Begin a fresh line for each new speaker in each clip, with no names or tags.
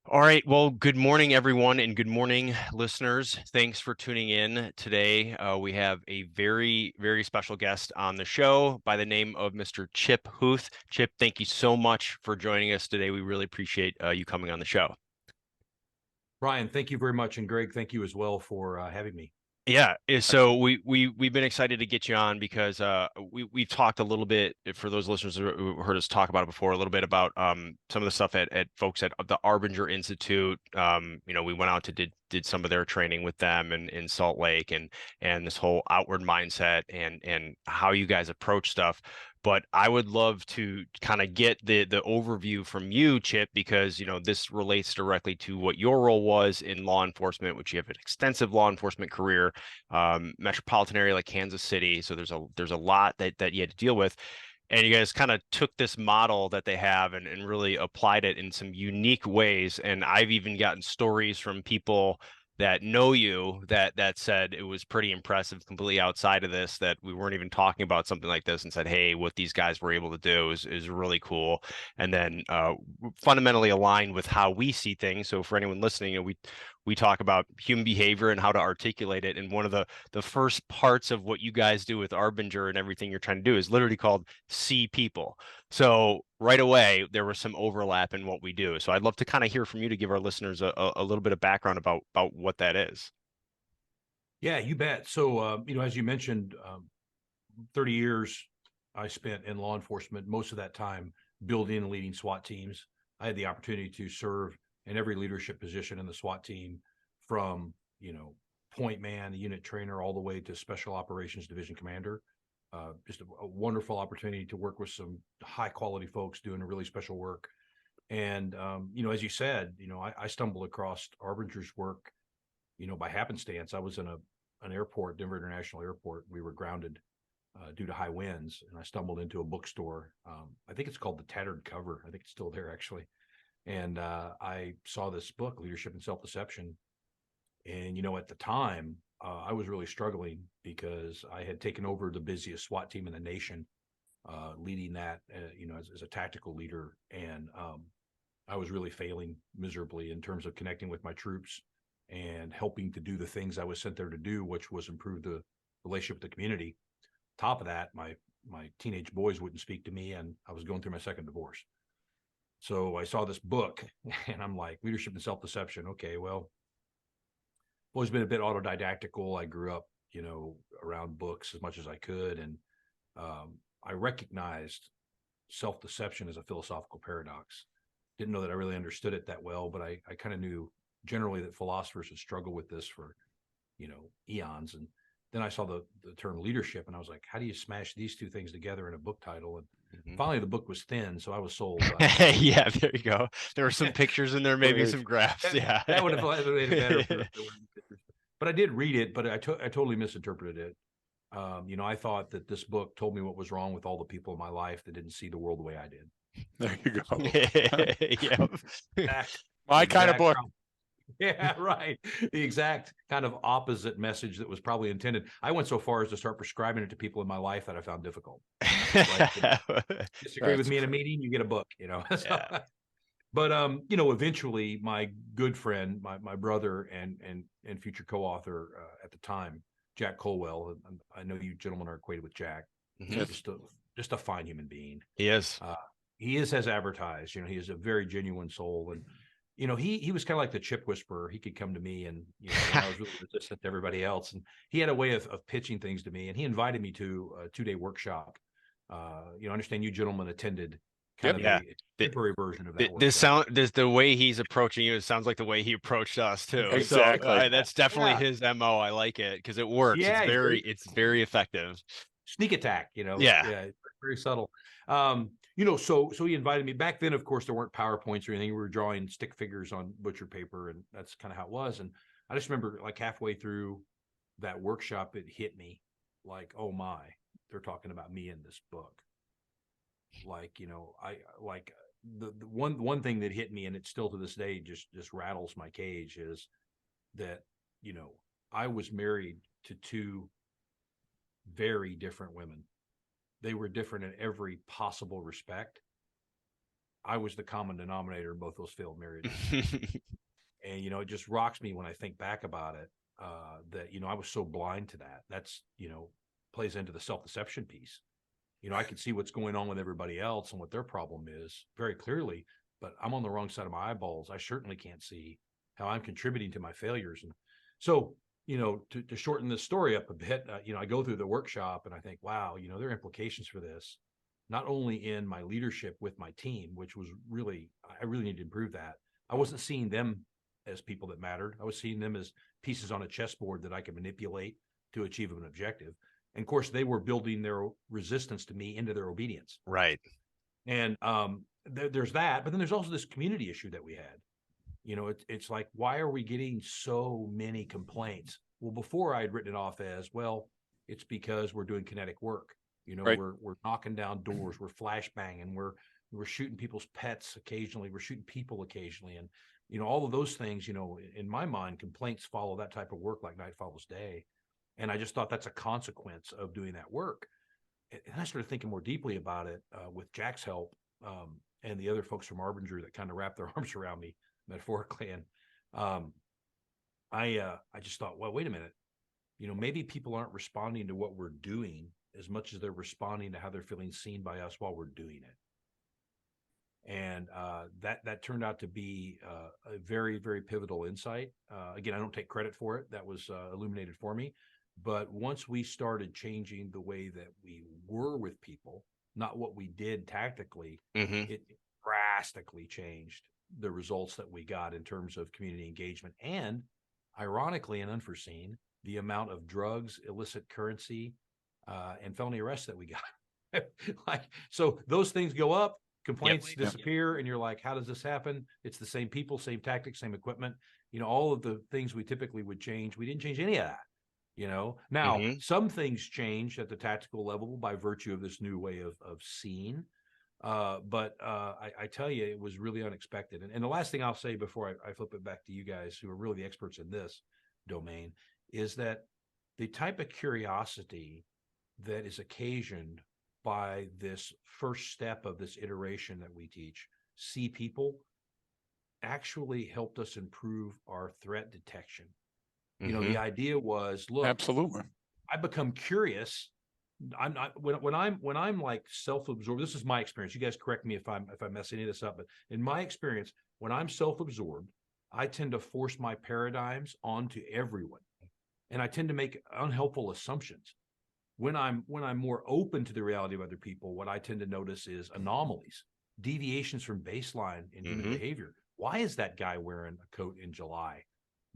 All right. Well, good morning, everyone, and good morning, listeners. Thanks for tuning in today. We have a very, very special guest on the show by the name of Mr. Chip Huth. Chip, thank you so much for joining us today. We really appreciate you coming on the show.
Brian, thank you very much. And Greg, thank you as well for having me.
Yeah, so we've been excited to get you on because we've talked a little bit for those listeners who heard us talk about it before, a little bit about some of the stuff at folks at the Arbinger Institute. We went out to did some of their training with them in Salt Lake, and this whole outward mindset and how you guys approach stuff. But I would love to kind of get the overview from you, Chip, because this relates directly to what your role was in law enforcement, which you have an extensive law enforcement career, metropolitan area like Kansas City. So there's a lot that you had to deal with. And you guys kind of took this model that they have and really applied it in some unique ways. And I've even gotten stories from people that know you that said it was pretty impressive, completely outside of this, that we weren't even talking about something like this, and said, hey, what these guys were able to do is really cool. And then fundamentally aligned with how we see things. So for anyone listening, we talk about human behavior and how to articulate it. And one of the first parts of what you guys do with Arbinger and everything you're trying to do is literally called see people. So right away, there was some overlap in what we do. So I'd love to kind of hear from you to give our listeners a little bit of background about what that is.
Yeah, you bet. So, as you mentioned, 30 years I spent in law enforcement, most of that time building and leading SWAT teams. I had the opportunity to serve in every leadership position in the SWAT team from, point man, the unit trainer, all the way to special operations division commander. Just a wonderful opportunity to work with some high quality folks doing a really special work. And, as you said, I stumbled across Arbinger's work, by happenstance. I was in an airport, Denver International Airport. We were grounded due to high winds, and I stumbled into a bookstore. I think it's called The Tattered Cover. I think it's still there, actually. And I saw this book, Leadership and Self-Deception. And, at the time, I was really struggling because I had taken over the busiest SWAT team in the nation, leading that, as a tactical leader. And I was really failing miserably in terms of connecting with my troops and helping to do the things I was sent there to do, which was improve the relationship with the community. Top of that, my teenage boys wouldn't speak to me, and I was going through my second divorce. So I saw this book, and I'm like, leadership and self-deception. Okay, well, I've always been a bit autodidactical. I grew up, around books as much as I could, and I recognized self-deception as a philosophical paradox. Didn't know that I really understood it that well, but I kind of knew generally that philosophers had struggled with this for, eons. And then I saw the term leadership, and I was like, how do you smash these two things together in a book title? And
Mhm.
finally, the book was thin, so I was sold. I did.
Yeah, there you go. There were some pictures in there, maybe some graphs.
that,
Yeah.
that would have made it better for if there were any pictures. But I did read it, but I totally misinterpreted it. I thought that this book told me what was wrong with all the people in my life that didn't see the world the way I did.
There you go.
Yeah.
Exact,
My kind of
exact
book.
Yeah, right. The exact kind of opposite message that was probably intended. I went so far as to start prescribing it to people in my life that I found difficult. Like, disagree with
That's
me in a meeting, you get a book. So,
Yeah.
but eventually my good friend, my brother and future co-author at the time, Jack Colwell. I know you gentlemen are acquainted with Jack.
Mhm.
yes.
Just a fine human being.
He is.
Uh, he is as advertised. He is a very genuine soul, and he was kind of like the chip whisperer. He could come to me, and when I was really resistant to everybody else, and he had a way of pitching things to me. And he invited me to a 2-day workshop. I understand you gentlemen attended kind
Yep.
of
Yeah.
a temporary version of that
This
workshop.
sound this the way he's approaching you, it sounds like the way he approached us too. So
Exactly.
that's definitely
Yeah,
his MO. I like it because it works.
yeah,
It's very effective.
sneak attack.
Yeah.
Yeah, very subtle. So he invited me back then. Of course, there weren't PowerPoints or anything. We were drawing stick figures on butcher paper, and that's kind of how it was. And I just remember, like, halfway through that workshop, it hit me like, oh my, they're talking about me in this book. Like, I like the one thing that hit me, and it still to this day just rattles my cage, is that you know I was married to two very different women. They were different in every possible respect, I was the common denominator in both those failed marriages. And, it just rocks me when I think back about it, that, I was so blind to that. That's, plays into the self-deception piece. I can see what's going on with everybody else and what their problem is very clearly, but I'm on the wrong side of my eyeballs. I certainly can't see how I'm contributing to my failures. And so, to shorten this story up a bit, I go through the workshop and I think, wow, there are implications for this, not only in my leadership with my team, which was I really need to improve that. I wasn't seeing them as people that mattered. I was seeing them as pieces on a chessboard that I could manipulate to achieve an objective. And of course, they were building their resistance to me into their obedience.
Right.
And there's that, but then there's also this community issue that we had. It's like, why are we getting so many complaints? Well, before I had written it off as, well, it's because we're doing kinetic work.
Right.
We're knocking down doors, we're flashbanging, we're shooting people's pets occasionally, we're shooting people occasionally, and all of those things. In my mind, complaints follow that type of work like night follows day, and I just thought that's a consequence of doing that work. And I started thinking more deeply about it with Jack's help, and the other folks from Arbinger that kind of wrapped their arms around me metaphorically. And I just thought, well, wait a minute, maybe people aren't responding to what we're doing as much as they're responding to how they're feeling seen by us while we're doing it. And that turned out to be a very, very pivotal insight. Again, I don't take credit for it. That was illuminated for me. But once we started changing the way that we were with people, not what we did tactically, it drastically changed the results that we got in terms of community engagement. And ironically and unforeseen, the amount of drugs, illicit currency, and felony arrests that we got. So those things go up, complaints disappear, and you're like, how does this happen? It's the same people, same tactics, same equipment. All of the things we typically would change, we didn't change any of that. Now some things changed at the tactical level by virtue of this new way of seeing. But I tell you, it was really unexpected. And the last thing I'll say before I flip it back to you guys, who are really the experts in this domain, is that the type of curiosity that is occasioned by this first step of this iteration that we teach, see people, actually helped us improve our threat detection. The idea was, look,
absolutely,
I become curious. I'm not when I'm like self-absorbed. This is my experience. You guys correct me if I mess any of this up, but in my experience, when I'm self-absorbed, I tend to force my paradigms onto everyone, and I tend to make unhelpful assumptions. When I'm more open to the reality of other people, what I tend to notice is anomalies, deviations from baseline in human behavior. Why is that guy wearing a coat in July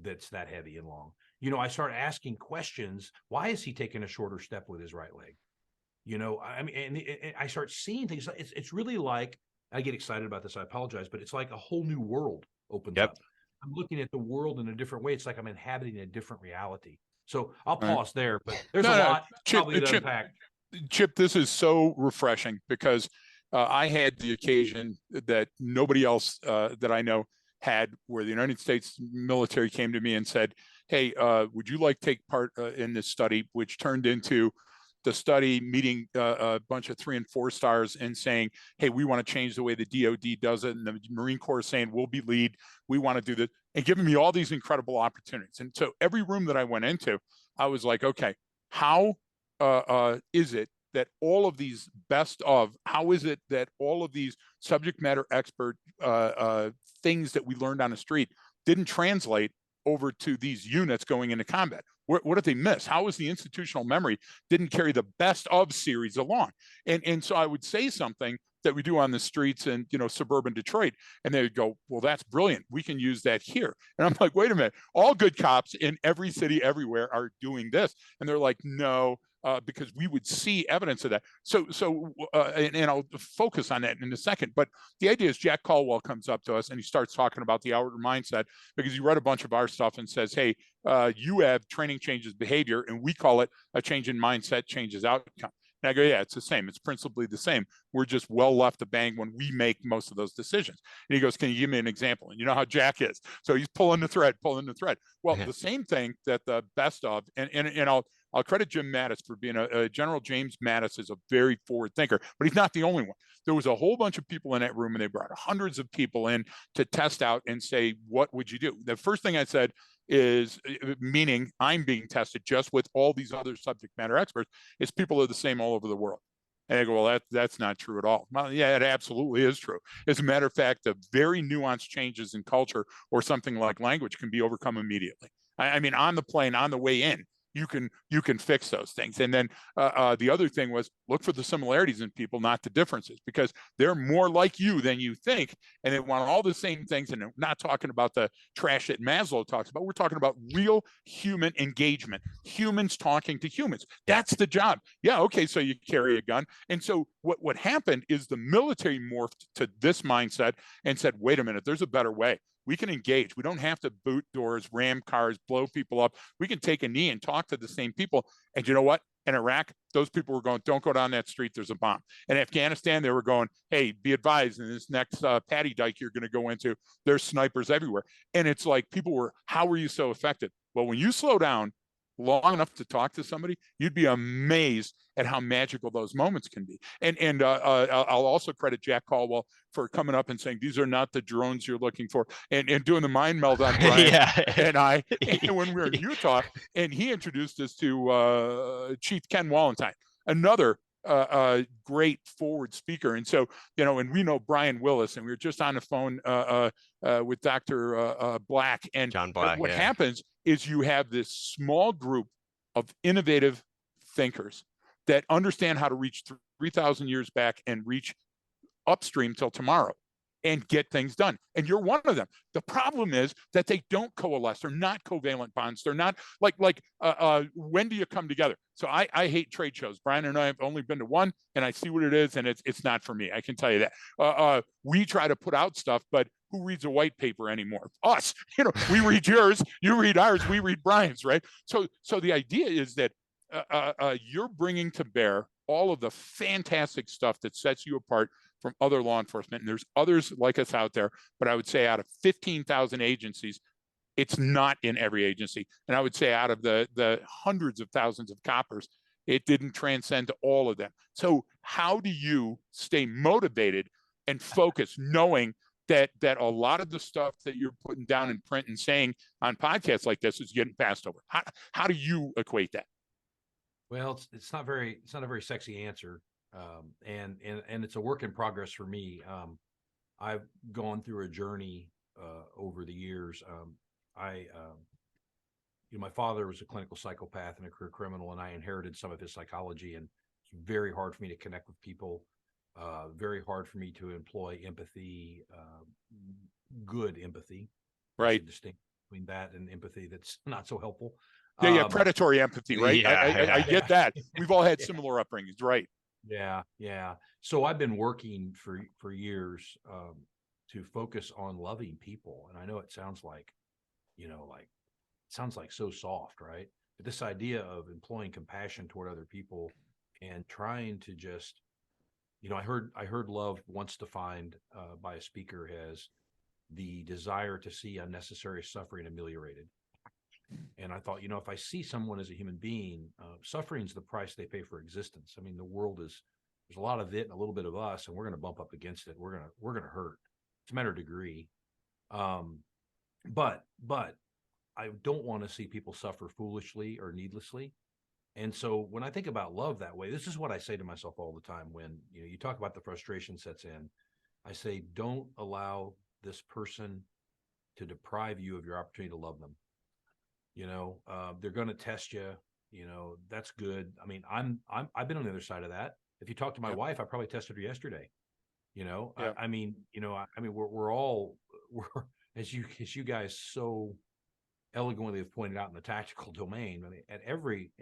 that's that heavy and long? I start asking questions. Why is he taking a shorter step with his right leg? And I start seeing things. It's really like, I get excited about this, I apologize, but it's like a whole new world opens up. I'm looking at the world in a different way. It's like I'm inhabiting a different reality. So I'll pause there, but there's a lot probably to unpack.
Chip, this is so refreshing because I had the occasion that nobody else that I know had, where the United States military came to me and said, hey, would you like to take part in this study, which turned into the study meeting a bunch of 3 and 4 stars and saying, hey, we want to change the way the DOD does it. And the Marine Corps saying, we'll be lead. We want to do this, and giving me all these incredible opportunities. And so every room that I went into, I was like, okay, how is it that all of these how is it that all of these subject matter expert things that we learned on the street didn't translate over to these units going into combat? What did they miss? How is the institutional memory didn't carry the best of series along? And so I would say something that we do on the streets in suburban Detroit, and they would go, well, that's brilliant. We can use that here. And I'm like, wait a minute, all good cops in every city everywhere are doing this. And they're like, no, because we would see evidence of that. And I'll focus on that in a second. But the idea is Jack Caldwell comes up to us and he starts talking about the outward mindset, because he read a bunch of our stuff and says, hey, you have training changes behavior, and we call it a change in mindset changes outcome. And I go, yeah, it's the same. It's principally the same. We're just well left to bang when we make most of those decisions. And he goes, can you give me an example? And you know how Jack is. So he's pulling the thread. Well, the same thing that the best of, and I'll credit Jim Mattis for being a General James Mattis is a very forward thinker, but he's not the only one. There was a whole bunch of people in that room, and they brought hundreds of people in to test out and say, what would you do? The first thing I said is, meaning I'm being tested just with all these other subject matter experts, is people are the same all over the world. And I go, well, that's not true at all. Well, yeah, it absolutely is true. As a matter of fact, the very nuanced changes in culture or something like language can be overcome immediately. I mean, on the plane, on the way in, you can fix those things. And then the other thing was look for the similarities in people, not the differences, because they're more like you than you think, and they want all the same things. And we're not talking about the trash that Maslow talks about. We're talking about real human engagement, humans talking to humans. That's the job. Yeah, okay, so you carry a gun. And so what happened is the military morphed to this mindset and said, wait a minute, there's a better way. We can engage. We don't have to boot doors, ram cars, blow people up. We can take a knee and talk to the same people. And you know what? In Iraq, those people were going, don't go down that street. There's a bomb. In Afghanistan, they were going, hey, be advised, in this next paddy dike you're going to go into, there's snipers everywhere. And it's like people were, how were you so effective? Well, when you slow down long enough to talk to somebody, you'd be amazed at how magical those moments can be. And I'll also credit Jack Caldwell for coming up and saying, these are not the drones you're looking for, and doing the mind meld on Brian and I, and when we were in Utah, and he introduced us to Chief Ken Wallenstein, another great forward speaker. And so, and we know Brian Willis, and we were just on the phone with Dr. Black. And
John Black,
what happens is you have this small group of innovative thinkers that understand how to reach 3,000 years back and reach upstream till tomorrow and get things done. And you're one of them. The problem is that they don't coalesce. They're not covalent bonds. They're not like when do you come together? So I hate trade shows. Brian and I have only been to one, and I see what it is, and it's not for me. I can tell you that. We try to put out stuff, but who reads a white paper anymore? Us. We read yours, you read ours, we read Brian's, right? So the idea is that you're bringing to bear all of the fantastic stuff that sets you apart from other law enforcement. And there's others like us out there, but I would say out of 15,000 agencies, it's not in every agency. And I would say out of the hundreds of thousands of coppers, it didn't transcend to all of them. So how do you stay motivated and focused, knowing that a lot of the stuff that you're putting down in print and saying on podcasts like this is getting passed over? How do you equate that?
Well, it's not a very sexy answer. And it's a work in progress for me. I've gone through a journey over the years. My father was a clinical psychopath and a career criminal, and I inherited some of his psychology, and it's very hard for me to connect with people. Very hard for me to employ empathy, good empathy.
Right.
Distinct between that and empathy that's not so helpful.
Yeah, predatory empathy, right? I get that. We've all had similar upbringings, right?
Yeah. So I've been working for years to focus on loving people, and I know it sounds like, so soft, right? But this idea of employing compassion toward other people and trying to just, I heard love once defined by a speaker as the desire to see unnecessary suffering ameliorated. And I thought, if I see someone as a human being, suffering is the price they pay for existence. I mean, the world there's a lot of it and a little bit of us, and we're going to bump up against it. We're going to hurt. It's a matter of degree. But I don't want to see people suffer foolishly or needlessly. And so when I think about love that way, this is what I say to myself all the time. When you talk about the frustration sets in, I say, don't allow this person to deprive you of your opportunity to love them. They're going to test you. That's good. I mean, I've been on the other side of that. If you talk to my wife, I probably tested her yesterday. We're as you guys so eloquently have pointed out in the tactical domain. I mean,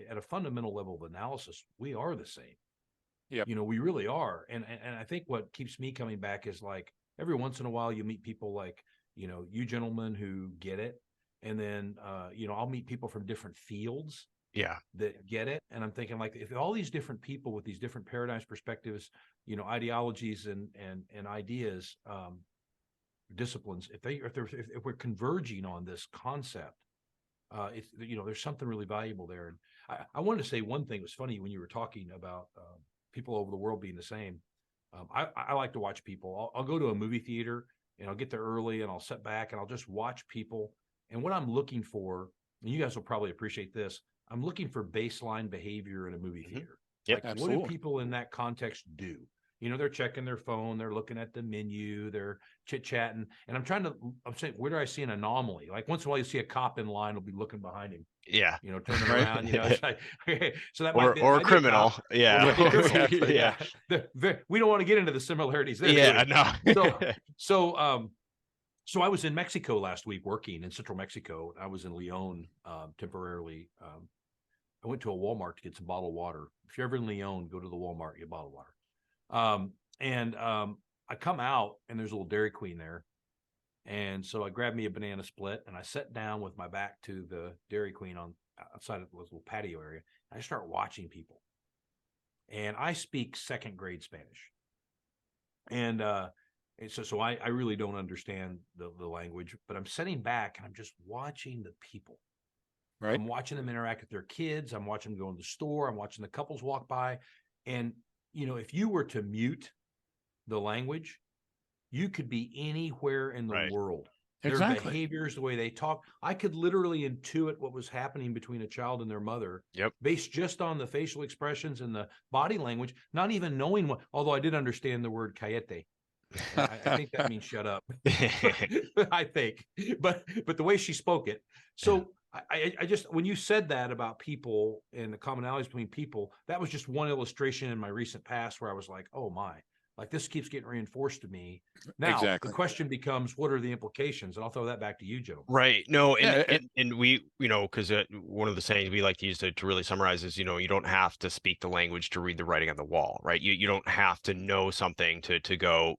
at a fundamental level of analysis, we are the same.
Yeah.
We really are. And I think what keeps me coming back is like every once in a while you meet people like, you gentlemen who get it. And then, I'll meet people from different fields that get it. And I'm thinking like, if all these different people with these different paradigms, perspectives, ideologies and ideas, disciplines, if we're converging on this concept it's, there's something really valuable there. And I wanted to say one thing. It was funny when you were talking about people over the world being the same. I like to watch people. I'll go to a movie theater and I'll get there early and I'll sit back and I'll just watch people. And what I'm looking for, and you guys will probably appreciate this, I'm looking for baseline behavior in a movie theater.
Yep,
Like,
absolutely.
what do people in that context do? They're checking their phone, they're looking at the menu, they're chit-chatting. And I'm saying, where do I see an anomaly? Like once in a while you see a cop in line will be looking behind him,
yeah.
turning
Right.
around, it's like, okay, so that
Or
might
a
be a
criminal.
cop.
Yeah.
Or a criminal.
Exactly.
Yeah.
We don't want to get into the similarities there.
Yeah,
So,
no.
so I was in Mexico last week working in central Mexico. I was in Leon temporarily. I went to a Walmart to get some bottled water. If you're ever in Leon, go to the Walmart, get bottled water. I come out and there's a little Dairy Queen there. And so I grabbed me a banana split and I sat down with my back to the Dairy Queen on outside of this little patio area. And I start watching people. And I speak second grade Spanish. And so I really don't understand the language, but I'm sitting back and I'm just watching the people.
Right.
I'm watching them interact with their kids. I'm watching them go in the store. I'm watching the couples walk by. And, if you were to mute the language, you could be anywhere in the
Right.
world.
Exactly.
Their behaviors, the way they talk, I could literally intuit what was happening between a child and their mother.
Yep.
Based just on the facial expressions and the body language, not even knowing what, although I did understand the word cayete. I think that means shut up. I think, but the way she spoke it. So I just, when you said that about people and the commonalities between people, that was just one illustration in my recent past where I was like, oh my, like this keeps getting reinforced to me. Now
Exactly.
the question becomes, what are the implications? And I'll throw that back to you, gentlemen.
Right. No,
Yeah,
and we, because one of the sayings we like to use to really summarize is, you don't have to speak the language to read the writing on the wall, right? You don't have to know something to go,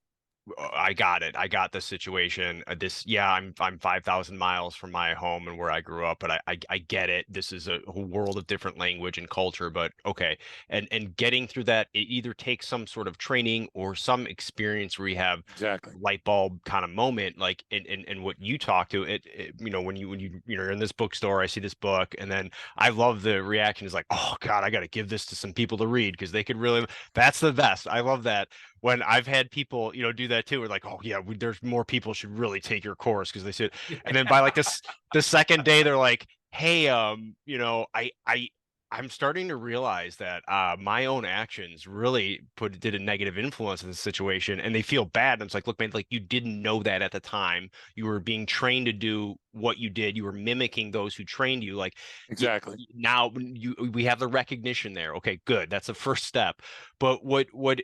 I got it. I got this situation. I'm 5,000 miles from my home and where I grew up, but I get it. This is a whole world of different language and culture, but okay. And getting through that, it either takes some sort of training or some experience where you have
exactly.
light bulb kind of moment, like in what you talk to it, when you're in this bookstore, I see this book, and then I love the reaction is like, oh God, I got to give this to some people to read because they could really, that's the best. I love that. When I've had people, do that too, we're like, oh yeah, there's more people should really take your course because they said, and then by like the second day, they're like, hey, I'm starting to realize that my own actions really did a negative influence in the situation, and they feel bad. And it's like, look, man, like you didn't know that at the time. You were being trained to do what you did. You were mimicking those who trained you. Like
Exactly.
now we have the recognition there. Okay, good. That's the first step. But what one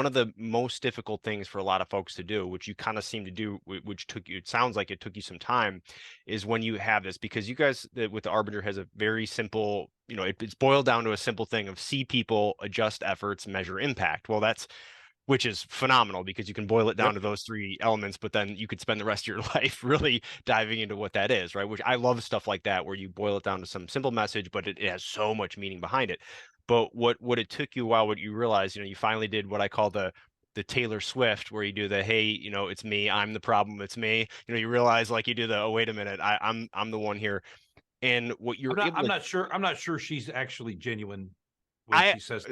of the most difficult things for a lot of folks to do, which you kind of seem to do, which took you, it sounds like it took you some time, is when you have this, because you guys with the Arbinger has a very simple, it's boiled down to a simple thing of see people, adjust efforts, measure impact. Well, which is phenomenal because you can boil it down
Yep.
to those three elements, but then you could spend the rest of your life really diving into what that is, right? Which I love stuff like that, where you boil it down to some simple message, but it has so much meaning behind it. But what it took you a while, what you realized, you finally did what I call the Taylor Swift, where you do the, hey, it's me, I'm the problem, it's me. You realize like you do the, oh, wait a minute, I'm the one here. And what you're able
I'm not sure she's actually genuine when
I
she says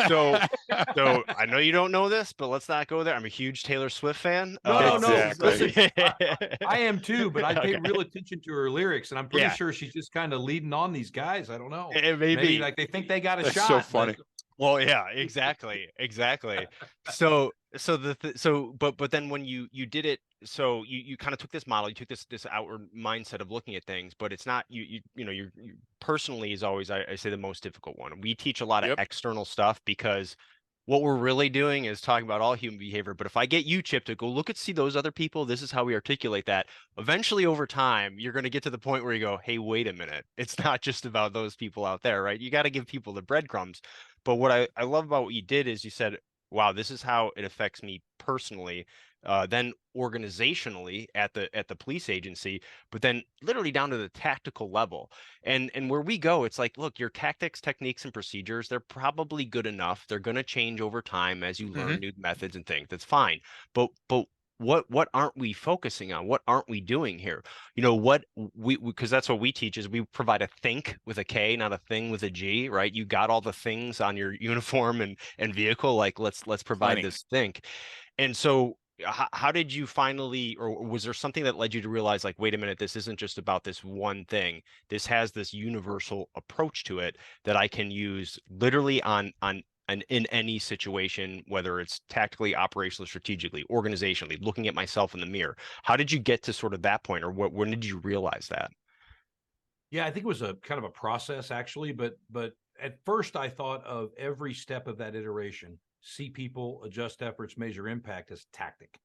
so I know you don't know this, but let's not go there. I'm a huge Taylor Swift fan.
no.
Exactly.
Listen, I am too, but I pay
Okay.
real attention to her lyrics, and I'm pretty
Yeah.
sure she's just kind of leading on these guys. I don't know.
It may
Maybe
be.
like they think they got a
That's
shot.
so funny.
Well, yeah, exactly. But then when you did it, so you kind of took this model, you took this outward mindset of looking at things, but it's not you personally is always I say the most difficult one. We teach a lot of
Yep.
external stuff because what we're really doing is talking about all human behavior. But if I get you, Chip, to go look at see those other people, this is how we articulate that. Eventually, over time, you're going to get to the point where you go, hey, wait a minute. It's not just about those people out there, right? You got to give people the breadcrumbs. But what I love about what you did is you said, wow, this is how it affects me personally. Then organizationally at the police agency, but then literally down to the tactical level. And where we go, it's like, look, your tactics, techniques, and procedures, they're probably good enough. They're going to change over time as you learn new methods and things. That's fine. But what aren't we focusing on? What aren't we doing here? What because that's what we teach is we provide a think with a K, not a thing with a G, right? You got all the things on your uniform and vehicle, like let's provide
Plenty.
this think. And so how did you finally, or was there something that led you to realize, like, wait a minute, this isn't just about this one thing. This has this universal approach to it that I can use literally on and in any situation, whether it's tactically, operationally, strategically, organizationally, looking at myself in the mirror. How did you get to sort of that point, or when did you realize that?
Yeah, I think it was a kind of a process actually, but at first I thought of every step of that iteration, see people, adjust efforts, measure impact as tactic.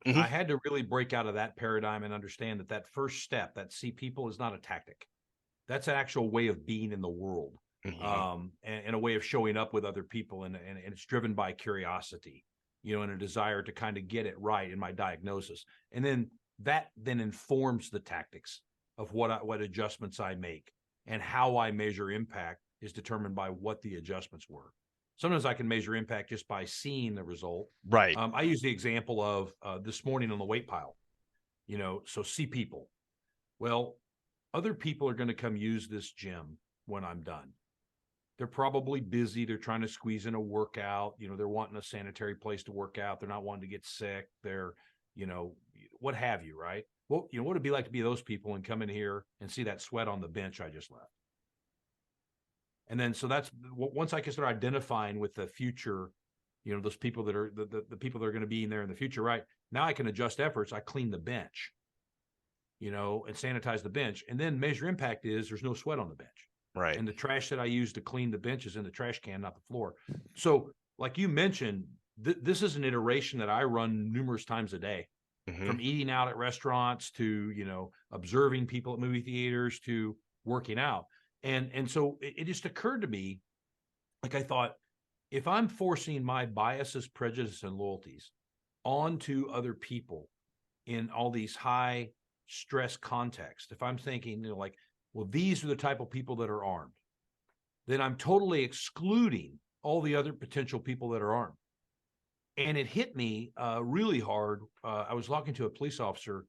I
Hmm.
had to really break out of that paradigm and understand that that first step, that see people, is not a tactic. That's an actual way of being in the world,
Hmm.
and a way of showing up with other people, and it's driven by curiosity, and a desire to kind of get it right in my diagnosis, and then that then informs the tactics of what adjustments I make, and how I measure impact is determined by what the adjustments were. Sometimes I can measure impact just by seeing the result.
Right.
I use the example of this morning on the weight pile. So see people. Well, other people are going to come use this gym when I'm done. They're probably busy. They're trying to squeeze in a workout. They're wanting a sanitary place to work out. They're not wanting to get sick. They're, you know, what have you, right? Well, what would it be like to be those people and come in here and see that sweat on the bench I just left? And then, so that's once I can start identifying with the future, those people that are the people that are going to be in there in the future, right? Now I can adjust efforts. I clean the bench, and sanitize the bench. And then measure impact is there's no sweat on the bench.
Right.
And the trash that I use to clean the bench is in the trash can, not the floor. So, like you mentioned, this is an iteration that I run numerous times a day,
Hmm.
from eating out at restaurants to, observing people at movie theaters to working out. And so it just occurred to me, like I thought, if I'm forcing my biases, prejudices, and loyalties onto other people in all these high stress contexts, if I'm thinking, like, well, these are the type of people that are armed, then I'm totally excluding all the other potential people that are armed. And it hit me really hard. I was talking to a police officer,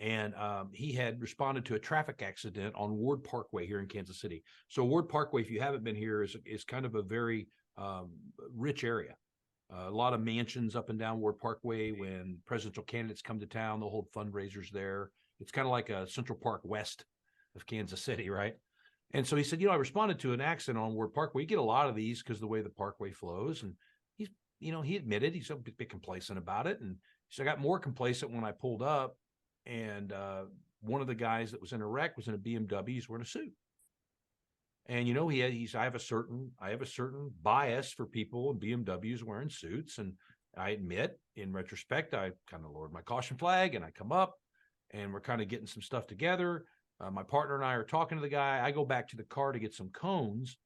and he had responded to a traffic accident on Ward Parkway here in Kansas City. So Ward Parkway, if you haven't been here, is kind of a very rich area. A lot of mansions up and down Ward Parkway. When presidential candidates come to town, they'll hold fundraisers there. It's kind of like a Central Park west of Kansas City, right? And so he said, I responded to an accident on Ward Parkway. You get a lot of these because of the way the parkway flows. And he's, he admitted he's a bit complacent about it. And he said, I got more complacent when I pulled up, and one of the guys that was in a wreck was in a BMW. He's wearing a suit. And I have a certain bias for people in BMWs wearing suits. And I admit, in retrospect, I kind of lowered my caution flag, and I come up, and we're kind of getting some stuff together. My partner and I are talking to the guy. I go back to the car to get some cones.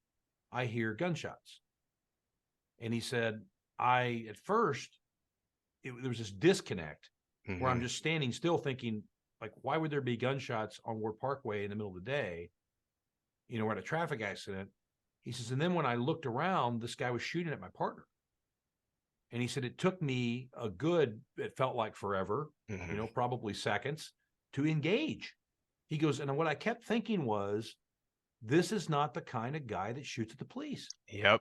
I hear gunshots. And he said, at first, there was this disconnect where I'm
Hmm.
just standing still thinking, like, why would there be gunshots on Ward Parkway in the middle of the day? We're at a traffic accident. He says, and then when I looked around, this guy was shooting at my partner. And he said, it took me it felt like forever,
Hmm.
probably seconds, to engage. He goes, and what I kept thinking was, this is not the kind of guy that shoots at the police.
Yep.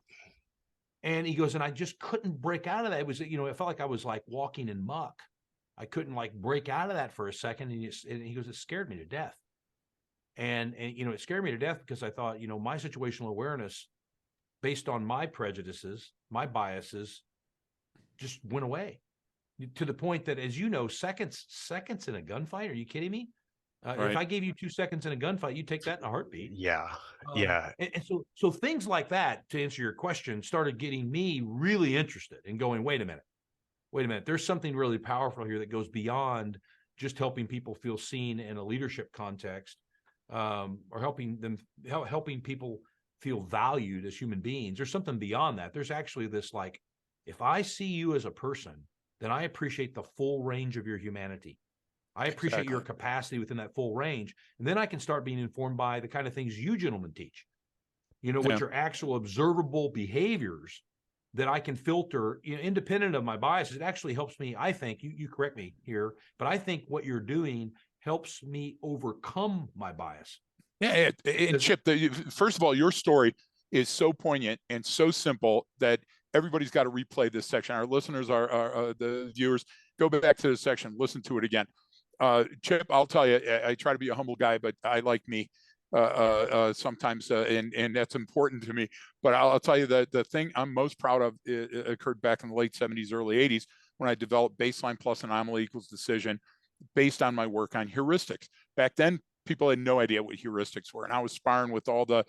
And he goes, and I just couldn't break out of that. It was, it felt like I was like walking in muck. I couldn't like break out of that for a second. And he goes, it scared me to death. And it scared me to death because I thought, my situational awareness based on my prejudices, my biases, just went away, to the point that, as seconds in a gunfight. Are you kidding me? If
Right.
I gave you 2 seconds in a gunfight, you'd take that in a heartbeat.
Yeah. Yeah.
And so things like that, to answer your question, started getting me really interested in going, wait a minute, there's something really powerful here that goes beyond just helping people feel seen in a leadership context, or helping people feel valued as human beings. There's something beyond that. There's actually this, like, if I see you as a person, then I appreciate the full range of your humanity. I appreciate your
Exactly.
capacity within that full range. And then I can start being informed by the kind of things you gentlemen teach, which
Yeah.
are actual observable behaviors that I can filter, independent of my biases. It actually helps me. I think you correct me here, but I think what you're doing helps me overcome my bias.
Yeah, and Chip, first of all, your story is so poignant and so simple that everybody's got to replay this section. Our listeners, are the viewers, go back to this section, listen to it again. Chip, I'll tell you, I try to be a humble guy, but I like me sometimes, and that's important to me. But I'll tell you that the thing I'm most proud of occurred back in the late 70s, early 80s, when I developed baseline plus anomaly equals decision based on my work on heuristics. Back then, people had no idea what heuristics were, and I was sparring with all the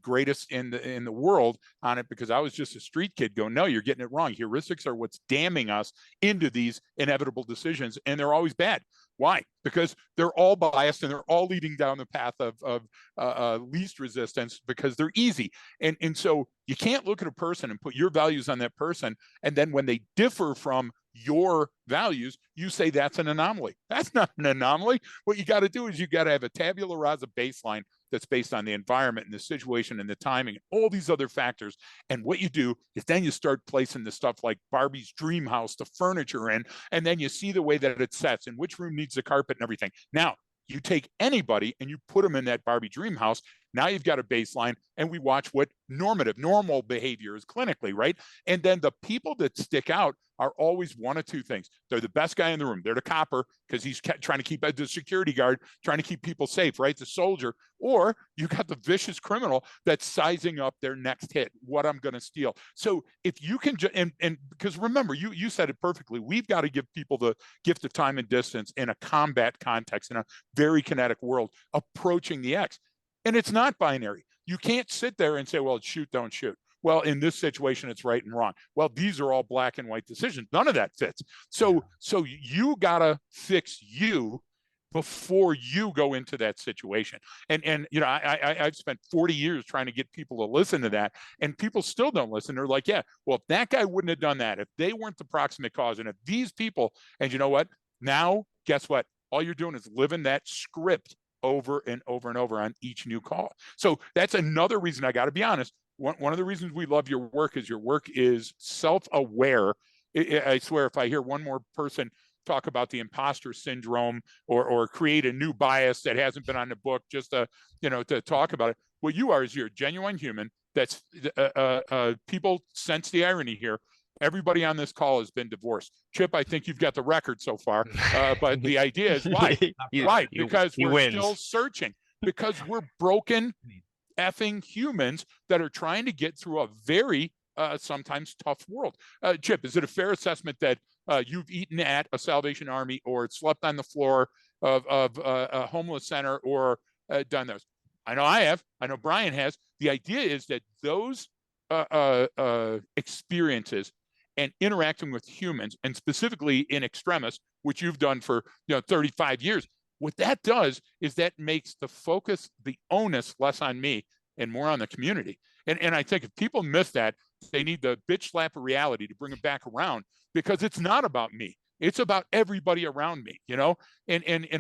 greatest in the world on it because I was just a street kid going, no, you're getting it wrong. Heuristics are what's damning us into these inevitable decisions, and they're always bad. Why? Because they're all biased and they're all leading down the path of least resistance because they're easy. And so you can't look at a person and put your values on that person, and then when they differ from your values, you say that's an anomaly. That's not an anomaly. What you got to do is you got to have a tabula rasa baseline that's based on the environment and the situation and the timing and all these other factors. And what you do is then you start placing the stuff like Barbie's dream house, the furniture in, and then you see the way that it sets and which room needs the carpet and everything. Now, you take anybody and you put them in that Barbie dream house. Now you've got a baseline, and we watch what normal behavior is clinically, right? And then the people that stick out are always one of two things. They're the best guy in the room. They're the copper because he's trying to keep the security guard, trying to keep people safe, right? The soldier. Or you got the vicious criminal that's sizing up their next hit, what I'm going to steal. So if you can, and because remember, you said it perfectly, we've got to give people the gift of time and distance in a combat context, in a very kinetic world, approaching the X. And it's not binary. You can't sit there and say, well, it's shoot, don't shoot. Well, in this situation, it's right and wrong. Well, these are all black and white decisions. None of that fits. So you gotta fix you before you go into that situation. And you know, I've spent 40 years trying to get people to listen to that, and people still don't listen. They're like, yeah, well, if that guy wouldn't have done that, if they weren't the proximate cause, and if these people, and you know what? Now, guess what? All you're doing is living that script over and over and over on each new call. So that's another reason, I got to be honest. One of the reasons we love your work is self-aware. I swear, if I hear one more person talk about the imposter syndrome or create a new bias that hasn't been on the book just to talk about it, what you are is you're a genuine human. That's people sense the irony here. Everybody on this call has been divorced. Chip, I think you've got the record so far. But the idea is why? Why? Because we're still searching. Because we're broken effing humans that are trying to get through a very sometimes tough world. Chip, is it a fair assessment that you've eaten at a Salvation Army or slept on the floor of a homeless center or done those? I know I have. I know Brian has. The idea is that those experiences and interacting with humans, and specifically in extremis, which you've done for 35 years, what that does is that makes the focus, the onus, less on me and more on the community. And I think if people miss that, they need the bitch slap of reality to bring it back around, because it's not about me. It's about everybody around me, and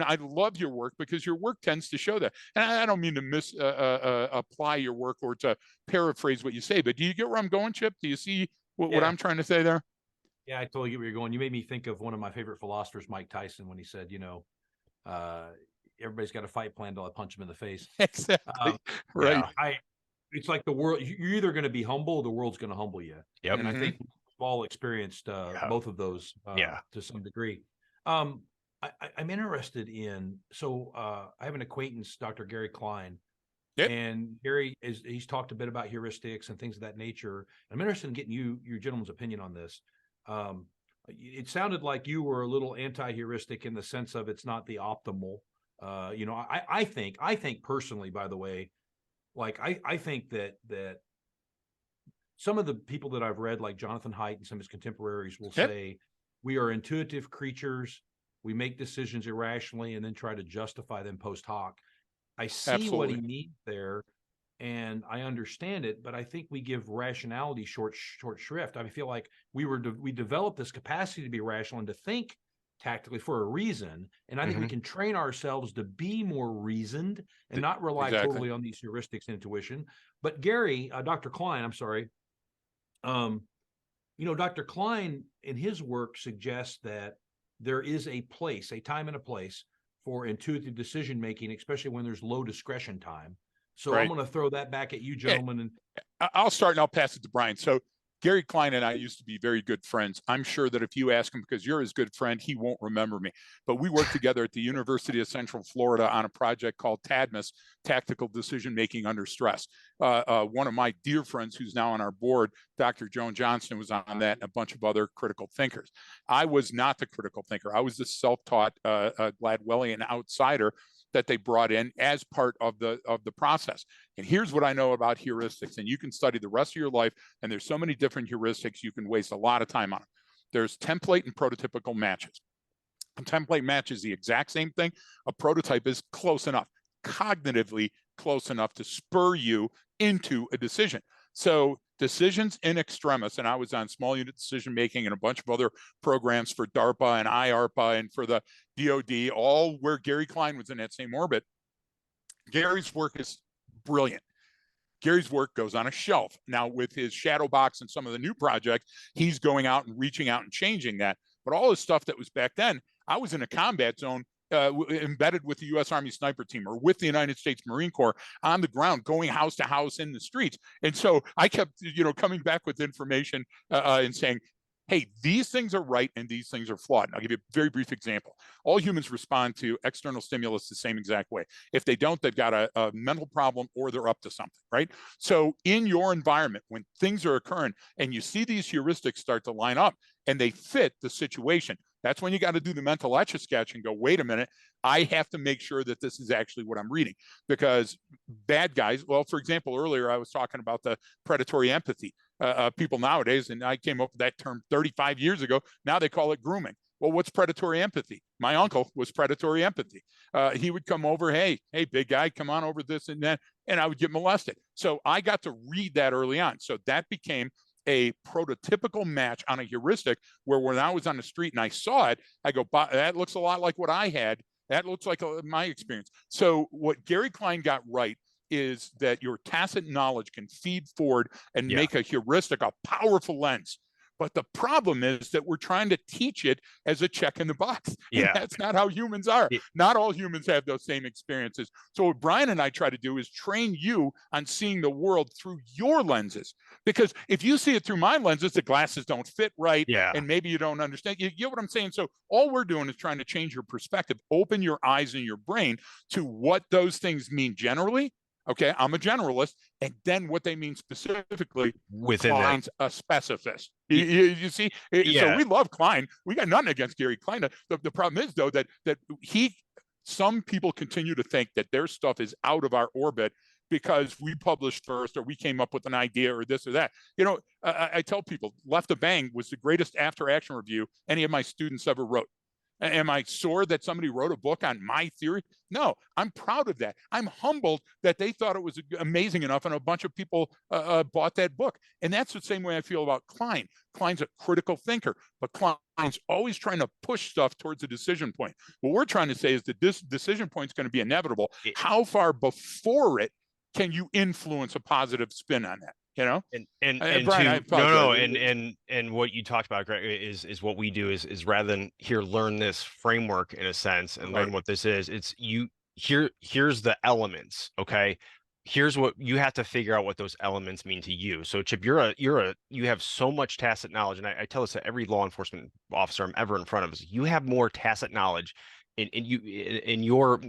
I love your work because your work tends to show that. And I don't mean to apply your work or to paraphrase what you say, but do you get where I'm going, Chip? Do you see what I'm trying to say there?
Yeah, I totally get where you're going. You made me think of one of my favorite philosophers, Mike Tyson, when he said, everybody's got a fight plan till I punch him in the face.
Exactly. Right.
It's like the world, you're either going to be humble or the world's going to humble you.
Yep.
And I think we've all experienced both of those to some degree. I'm interested in, I have an acquaintance, Dr. Gary Klein. Yep. And Gary he's talked a bit about heuristics and things of that nature. I'm interested in getting your gentleman's opinion on this. It sounded like you were a little anti-heuristic in the sense of it's not the optimal. I think personally, by the way, like I think that some of the people that I've read, like Jonathan Haidt and some of his contemporaries, will say we are intuitive creatures. We make decisions irrationally and then try to justify them post hoc. I see what he means there, and I understand it, but I think we give rationality short shrift. I feel like we developed this capacity to be rational and to think tactically for a reason, and I think we can train ourselves to be more reasoned and not rely totally on these heuristics and intuition. But Gary, Dr. Klein, I'm sorry, Dr. Klein in his work suggests that there is a place, a time and a place for intuitive decision making, especially when there's low discretion time. So I'm
Right.
going to throw that back at you,
Yeah,
gentlemen. And
I'll start and I'll pass it to Brian. So Gary Klein and I used to be very good friends. I'm sure that if you ask him, because you're his good friend, he won't remember me. But we worked together at the University of Central Florida on a project called TADMIS, Tactical Decision Making Under Stress. One of my dear friends who's now on our board, Dr. Joan Johnston, was on that, and a bunch of other critical thinkers. I was not the critical thinker. I was the self-taught Gladwellian outsider that they brought in as part of the process. And here's what I know about heuristics, and you can study the rest of your life, and there's so many different heuristics you can waste a lot of time on. There's template and prototypical matches. A template match is the exact same thing. A prototype is close enough, cognitively close enough to spur you into a decision. So decisions in extremis, and I was on small unit decision making and a bunch of other programs for DARPA and IARPA and for the DoD, all where Gary Klein was in that same orbit. Gary's work is brilliant. Gary's work goes on a shelf. Now, with his shadow box and some of the new projects, he's going out and reaching out and changing that. But all the stuff that was back then, I was in a combat zone embedded with the U.S. Army sniper team or with the United States Marine Corps on the ground, going house to house in the streets. And so I kept, coming back with information and saying, hey, these things are right and these things are flawed. And I'll give you a very brief example. All humans respond to external stimulus the same exact way. If they don't, they've got a mental problem or they're up to something, right? So in your environment, when things are occurring and you see these heuristics start to line up and they fit the situation, that's when you got to do the mental etch a sketch and go, wait a minute, I have to make sure that this is actually what I'm reading. Because bad guys, well, for example, earlier I was talking about the predatory empathy. People nowadays, and I came up with that term 35 years ago, now they call it grooming. Well, what's predatory empathy? My uncle was predatory empathy. He would come over, hey, big guy, come on over this and that, and I would get molested. So I got to read that early on. So that became a prototypical match on a heuristic where when I was on the street and I saw it, I go, that looks a lot like what I had. That looks like my experience. So what Gary Klein got right is that your tacit knowledge can feed forward and make a heuristic a powerful lens. But the problem is that we're trying to teach it as a check in the box. And that's not how humans are. Not all humans have those same experiences. So what Brian and I try to do is train you on seeing the world through your lenses. Because if you see it through my lenses, the glasses don't fit right. And maybe you don't understand. You get what I'm saying? So all we're doing is trying to change your perspective, open your eyes and your brain to what those things mean generally. Okay, I'm a generalist, and then what they mean specifically
within
Klein's a specifist. You see, so we love Klein. We got nothing against Gary Klein. The problem is though that some people continue to think that their stuff is out of our orbit because we published first or we came up with an idea or this or that. I tell people, Left of Bang was the greatest after action review any of my students ever wrote. Am I sore that somebody wrote a book on my theory? No, I'm proud of that. I'm humbled that they thought it was amazing enough and a bunch of people bought that book. And that's the same way I feel about Klein. Klein's a critical thinker, but Klein's always trying to push stuff towards a decision point. What we're trying to say is that this decision point is going to be inevitable. How far before it can you influence a positive spin on that?
And
Brian,
and what you talked about, Greg, is what we do is rather than learn this framework in a sense and learn what this is. It's here's the elements. Okay, here's what you have to figure out what those elements mean to you. So Chip, you have so much tacit knowledge, and I tell this to every law enforcement officer I'm ever in front of is you have more tacit knowledge in your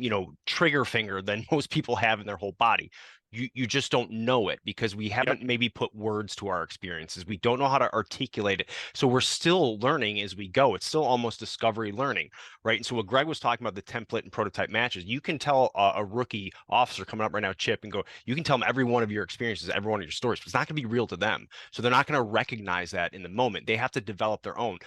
trigger finger than most people have in their whole body. You just don't know it because we haven't maybe put words to our experiences. We don't know how to articulate it. So we're still learning as we go. It's still almost discovery learning, right? And so what Greg was talking about, the template and prototype matches, you can tell a rookie officer coming up right now, Chip, and go, you can tell them every one of your experiences, every one of your stories, but it's not going to be real to them. So they're not going to recognize that in the moment. They have to develop their own.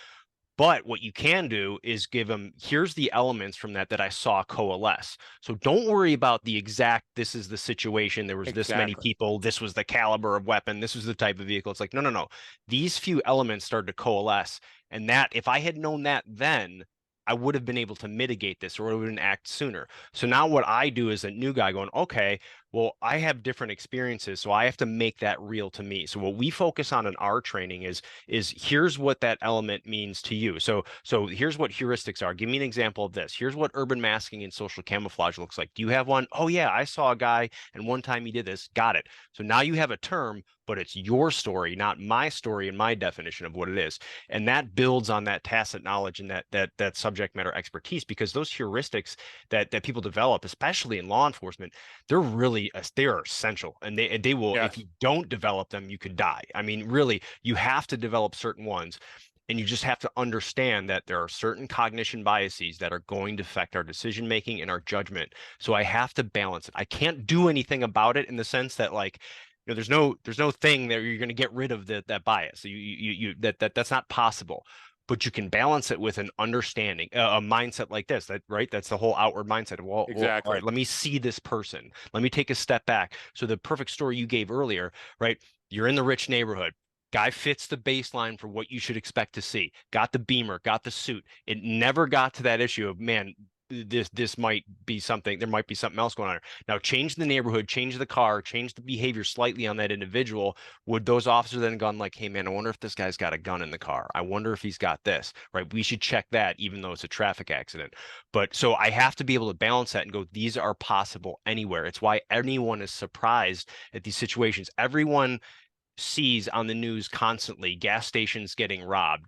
But what you can do is give them, here's the elements from that I saw coalesce. So don't worry about the exact, this is the situation, there was this many people, this was the caliber of weapon, this was the type of vehicle. It's like, no. These few elements started to coalesce. And that, if I had known that then, I would have been able to mitigate this or would have been act sooner. So now what I do is a new guy going, okay, Well, I have different experiences, so I have to make that real to me. So what we focus on in our training is here's what that element means to you. So here's what heuristics are. Give me an example of this. Here's what urban masking and social camouflage looks like. Do you have one? Oh yeah, I saw a guy and one time he did this. Got it. So now you have a term, but it's your story, not my story and my definition of what it is. And that builds on that tacit knowledge and that subject matter expertise, because those heuristics that people develop, especially in law enforcement, they are essential, and they will, if
Yes,
you don't develop them, you could die. I mean, really, you have to develop certain ones, and you just have to understand that there are certain cognition biases that are going to affect our decision making and our judgment. So I have to balance it. I can't do anything about it in the sense that, like, there's no thing that you're going to get rid of that bias. That's not possible, but you can balance it with an understanding, a mindset like this. That's the whole outward mindset. Well, all
exactly.
right, let me see this person. Let me take a step back. So the perfect story you gave earlier, right? You're in the rich neighborhood. Guy fits the baseline for what you should expect to see. Got the Beamer, got the suit. It never got to that issue of, man, this might be something. There might be something else going on here. Now, change the neighborhood, change the car, change the behavior slightly on that individual. Would those officers then gone like, hey man, I wonder if this guy's got a gun in the car. I wonder if he's got this, right? We should check that, even though it's a traffic accident. But so I have to be able to balance that and go, these are possible anywhere. It's why anyone is surprised at these situations. Everyone sees on the news constantly gas stations getting robbed.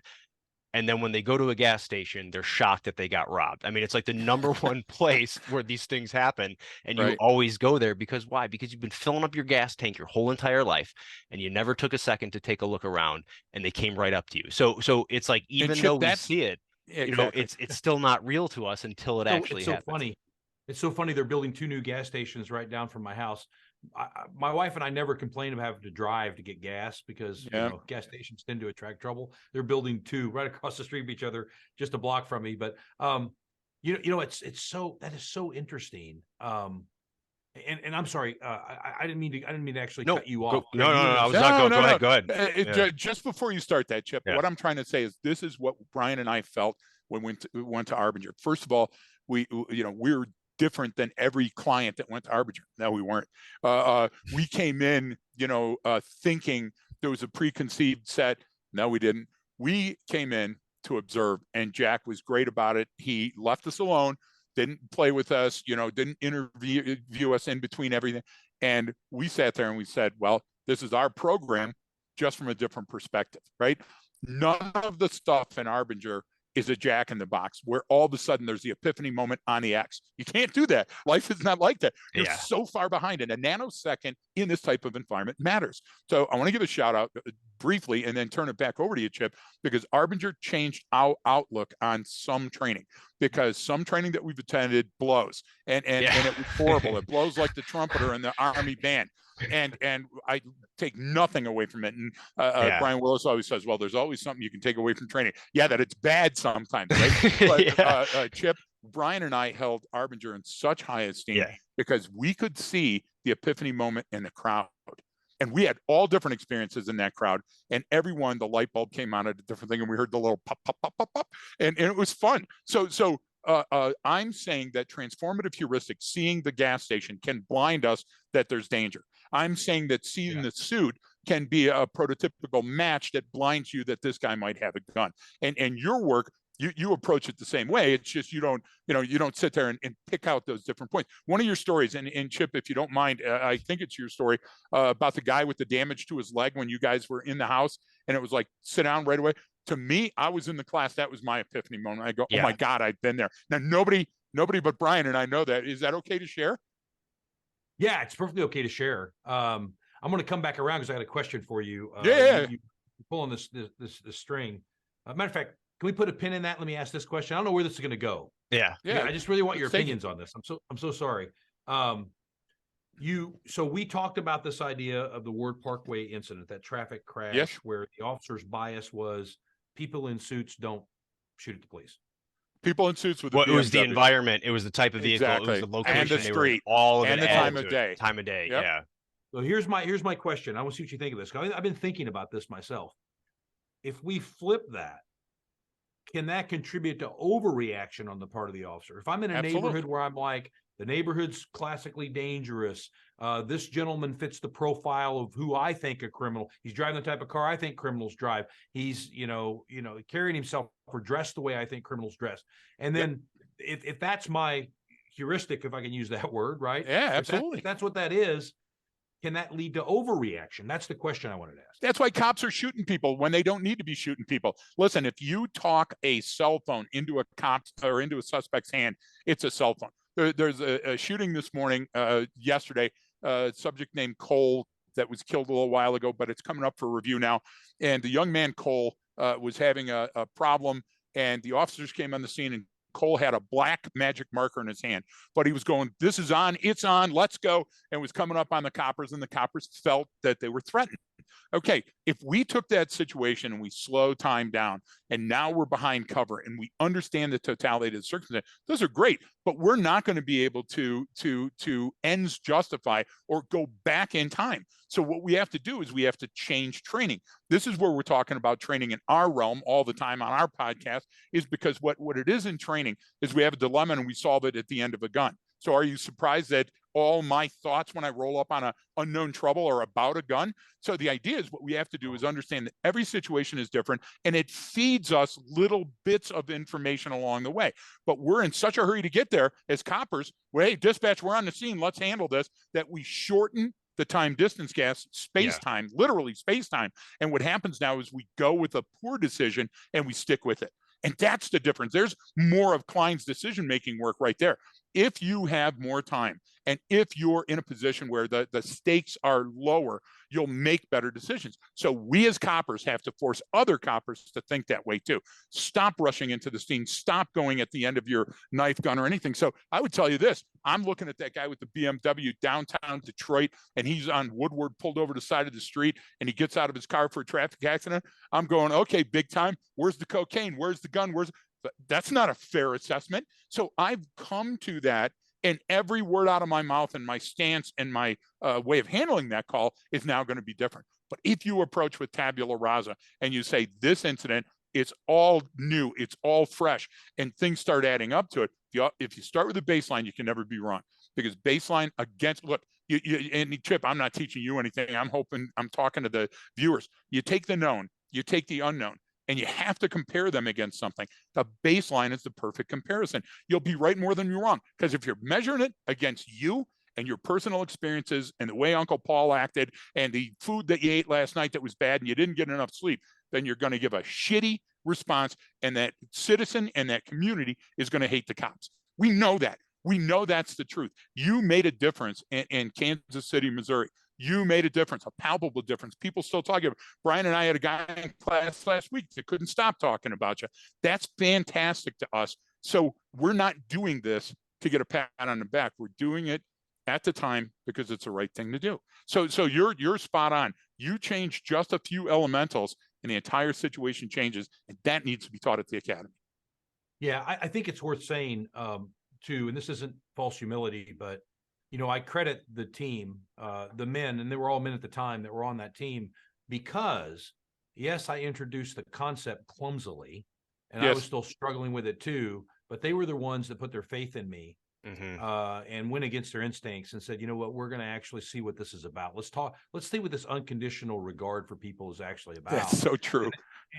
And then when they go to a gas station, they're shocked that they got robbed. I mean, it's like the number one place where these things happen. And you
Right.
always go there because why? Because you've been filling up your gas tank your whole entire life and you never took a second to take a look around, and they came right up to you. So it's like,
And
even though
Chip,
we
that's
see it,
exactly.
it's still not real to us until it
So
actually
it's so
happens.
funny. It's so funny. They're building 2 new gas stations right down from my house. My wife and I never complain of having to drive to get gas because
Yeah.
gas stations tend to attract trouble. They're building 2 right across the street from each other, just a block from me. But it's so, that is so interesting. And I'm sorry, I didn't mean to actually
No,
cut you
go,
off.
no,
Greg, you
no,
were
no.
going
I
to
was
say,
not
No,
going.
no,
Go
no.
ahead. Go ahead. Yeah.
Just before you start that, Chip,
Yeah.
what I'm trying to say is this is what Brian and I felt when we went to Arbinger. First of all, we're different than every client that went to Arbinger. No, we weren't. We came in, thinking there was a preconceived set. No, we didn't. We came in to observe, and Jack was great about it. He left us alone, didn't play with us, didn't interview us in between everything. And we sat there and we said, well, this is our program just from a different perspective, right? None of the stuff in Arbinger is a jack in the box where all of a sudden there's the epiphany moment on the X. You can't do that. Life is not like that. You're
Yeah.
so far behind, and a nanosecond in this type of environment matters. So I want to give a shout out briefly and then turn it back over to you, Chip, because Arbinger changed our outlook on some training, because some training that we've attended blows, and it was horrible. It blows like the trumpeter in the Army band. And I take nothing away from it. And
Yeah.
Brian Willis always says, well, there's always something you can take away from training. Yeah, that it's bad sometimes, right? But
Yeah.
Chip, Brian and I held Arbinger in such high esteem
Yeah.
because we could see the epiphany moment in the crowd. And we had all different experiences in that crowd. And everyone, the light bulb came on at a different thing. And we heard the little pop, pop, pop, pop, pop. And it was fun. So I'm saying that transformative heuristics, seeing the gas station, can blind us that there's danger. I'm saying that seeing the suit can be a prototypical match that blinds you that this guy might have a gun. And your work, you approach it the same way. It's just you don't sit there and pick out those different points. One of your stories, and Chip, if you don't mind, I think it's your story about the guy with the damage to his leg when you guys were in the house, and it was like, sit down right away. To me, I was in the class. That was my epiphany moment. I go, oh my God, I've been there. Now, nobody but Brian and I know that. Is that okay to share?
yeah, it's perfectly okay to share. I'm going to come back around because I got a question for you.
Yeah.
You pulling this string. Matter of fact, can we put a pin in that? Let me ask this question. I don't know where this is going to go.
Yeah.
I just really want your opinions on this. I'm so sorry. So we talked about this idea of the Ward Parkway incident, that traffic crash where the officer's bias was people in suits don't shoot at the police.
People in suits with
Well, it was the environment, it was the type of vehicle, it was the location,
and the street,
all of
and
it,
the time of day.
Time of day,
Yep.
yeah.
So here's my question. I want to see what you think of this. I've been thinking about this myself. If we flip that, can that contribute to overreaction on the part of the officer? If I'm in a neighborhood where I'm like, The neighborhood's classically dangerous. This gentleman fits the profile of who I think a criminal. He's driving the type of car I think criminals drive. He's, carrying himself or dressed the way I think criminals dress. And then if that's my heuristic, if I can use that word, right?
Yeah, absolutely.
If that's what that is, can that lead to overreaction? That's the question I wanted to ask.
That's why cops are shooting people when they don't need to be shooting people. Listen, if you talk a cell phone into a cop's or into a suspect's hand, it's a cell phone. There's a shooting this morning, yesterday, subject named Cole that was killed a little while ago, but it's coming up for review now. And the young man, Cole, was having a problem, and the officers came on the scene, and Cole had a black magic marker in his hand, but he was going, this is on, it's on, let's go, and was coming up on the coppers, and the coppers felt that they were threatened. Okay, if we took that situation and we slow time down, and now we're behind cover and we understand the totality of the circumstance, those are great, but we're not going to be able to ends justify or go back in time. So what we have to do is we have to change training. This is where we're talking about training in our realm all the time on our podcast, is because what it is in training is we have a dilemma and we solve it at the end of a gun. So are you surprised that all my thoughts when I roll up on an unknown trouble are about a gun? So the idea is what we have to do is understand that every situation is different, and it feeds us little bits of information along the way. But we're in such a hurry to get there as coppers. Well, hey, dispatch, we're on the scene, let's handle this, that we shorten the time distance gas, space time, literally space time. And what happens now is we go with a poor decision and we stick with it. And that's the difference. There's more of Klein's decision-making work right there. If you have more time, and if you're in a position where the stakes are lower, you'll make better decisions. So we as coppers have to force other coppers to think that way too. Stop rushing into the scene. Stop going at the end of your knife gun or anything. So I would tell you this, I'm looking at that guy with the BMW downtown Detroit, and he's on Woodward, pulled over to the side of the street, and he gets out of his car for a traffic accident. I'm going, okay, big time. Where's the cocaine? Where's the gun? That's not a fair assessment. So I've come to that, and every word out of my mouth and my stance and my way of handling that call is now going to be different. But if you approach with tabula rasa and you say this incident, it's all new, it's all fresh, and things start adding up to it, if you start with a baseline, you can never be wrong. Because baseline against, look, and Chip, I'm not teaching you anything. I'm talking to the viewers. You take the known, you take the unknown, and you have to compare them against something. The baseline is the perfect comparison. You'll be right more than you're wrong. Because if you're measuring it against you and your personal experiences and the way Uncle Paul acted and the food that you ate last night that was bad and you didn't get enough sleep, then you're going to give a shitty response, and that citizen and that community is going to hate the cops. We know that. We know that's the truth. You made a difference in Kansas City, Missouri. You made a difference, a palpable difference. People still talking about. Brian and I had a guy in class last week that couldn't stop talking about you. That's fantastic to us. So we're not doing this to get a pat on the back. We're doing it at the time because it's the right thing to do. So you're spot on. You change just a few elementals, and the entire situation changes, and that needs to be taught at the academy.
Yeah, I think it's worth saying too, and this isn't false humility, but I credit the team, the men, and they were all men at the time that were on that team, because yes, I introduced the concept clumsily, and I was still struggling with it too, but they were the ones that put their faith in me, and went against their instincts and said, you know what, we're going to actually see what this is about. Let's see what this unconditional regard for people is actually about.
That's so true.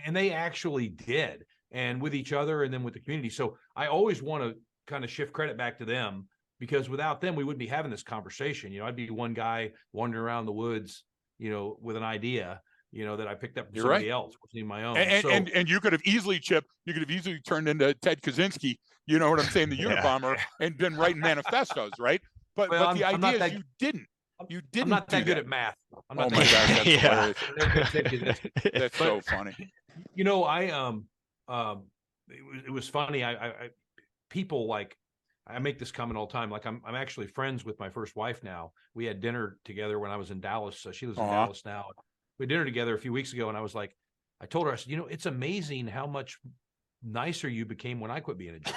And they actually did, and with each other and then with the community. So I always want to kind of shift credit back to them, because without them, we wouldn't be having this conversation. I'd be one guy wandering around the woods, with an idea, that I picked up from somebody else, wasn't my own.
And you could have easily, Chip, turned into Ted Kaczynski, you know what I'm saying, the Unabomber, and been writing manifestos, right? But the idea is you didn't. I'm not that good at math. I'm not. Oh my gosh, that's hilarious. That's so funny.
It was funny. I people like, I make this comment all the time. Like I'm actually friends with my first wife now. We had dinner together when I was in Dallas. So she lives in Dallas now. We had dinner together a few weeks ago, and I told her, I said, it's amazing how much nicer you became when I quit being a jerk.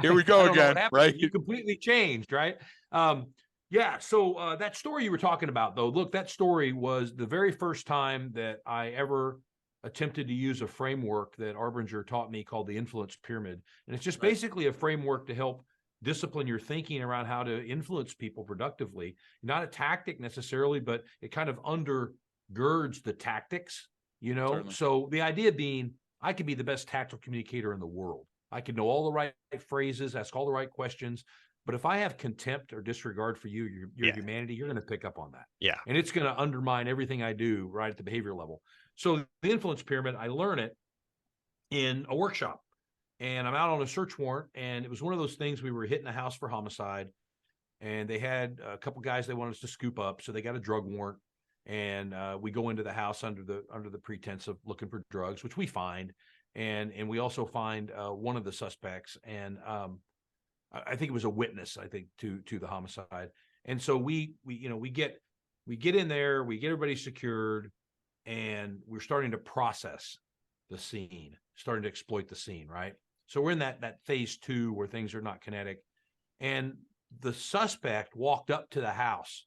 Here we go again, right?
You completely changed, right? So that story you were talking about, though, look, that story was the very first time that I ever attempted to use a framework that Arbinger taught me called the influence pyramid. And it's just basically a framework to help discipline your thinking around how to influence people productively. Not a tactic necessarily, but it kind of undergirds the tactics, you know?
Certainly.
So the idea being, I could be the best tactical communicator in the world. I could know all the right phrases, ask all the right questions. But if I have contempt or disregard for you, your humanity, you're going to pick up on that.
Yeah.
And it's going to undermine everything I do right at the behavior level. So the influence pyramid, I learn it in a workshop, and I'm out on a search warrant. And it was one of those things, we were hitting a house for homicide, and they had a couple guys they wanted us to scoop up. So they got a drug warrant, and we go into the house under the pretense of looking for drugs, which we find. And we also find one of the suspects. And I think it was a witness, I think, to the homicide. And so we get in there, we get everybody secured, and we're starting to process the scene, starting to exploit the scene, right? So we're in that phase 2 where things are not kinetic. And the suspect walked up to the house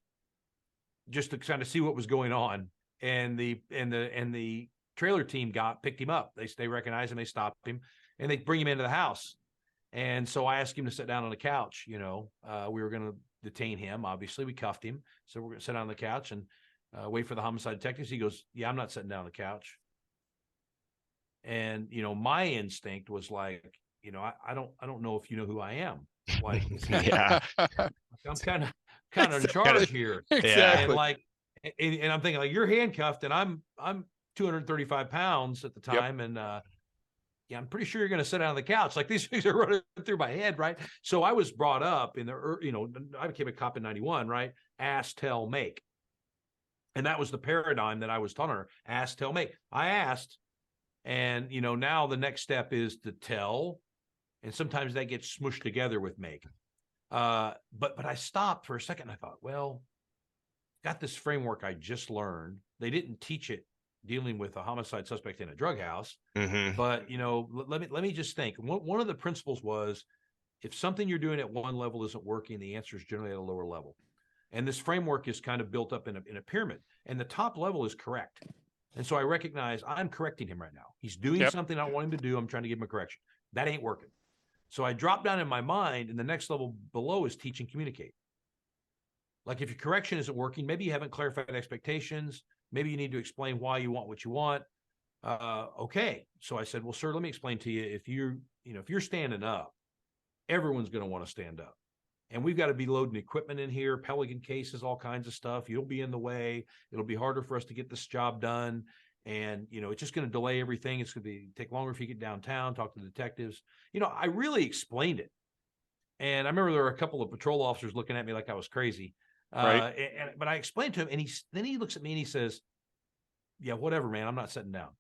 just to kind of see what was going on. And the trailer team picked him up. They recognized him, they stopped him, and they bring him into the house. And so I asked him to sit down on the couch. We were going to detain him. Obviously, we cuffed him. So we're going to sit down on the couch and wait for the homicide detectives. He goes, "Yeah, I'm not sitting down on the couch." And, my instinct was like, I don't know if you know who I am. Like,
Yeah.
I'm kind of in charge here.
Exactly.
And I'm thinking, like, you're handcuffed, and I'm 235 pounds at the time. Yep. And, yeah, I'm pretty sure you're going to sit down on the couch. Like, these things are running through my head, right? So I was brought up I became a cop in 91, right? Ask, tell, make. And that was the paradigm that I was taught her. Ask, tell, make. I asked, and, now the next step is to tell. And sometimes that gets smushed together with make. But I stopped for a second. And I thought, well, got this framework I just learned. They didn't teach it dealing with a homicide suspect in a drug house.
Mm-hmm.
But, let me just think. One of the principles was, if something you're doing at one level isn't working, the answer is generally at a lower level. And this framework is kind of built up in a pyramid, and the top level is correct. And so I recognize I'm correcting him right now. He's doing something I don't want him to do. I'm trying to give him a correction. That ain't working. So I drop down in my mind, and the next level below is teach and communicate. Like, if your correction isn't working, maybe you haven't clarified expectations. Maybe you need to explain why you want what you want. Okay. So I said, well, sir, let me explain to you. If you're standing up, everyone's going to want to stand up. And we've got to be loading equipment in here, Pelican cases, all kinds of stuff. You'll be in the way. It'll be harder for us to get this job done. And, it's just going to delay everything. It's going to take longer if you get downtown, talk to the detectives. I really explained it. And I remember there were a couple of patrol officers looking at me like I was crazy.
Right.
But I explained to him, and then he looks at me and he says, "Yeah, whatever, man, I'm not sitting down."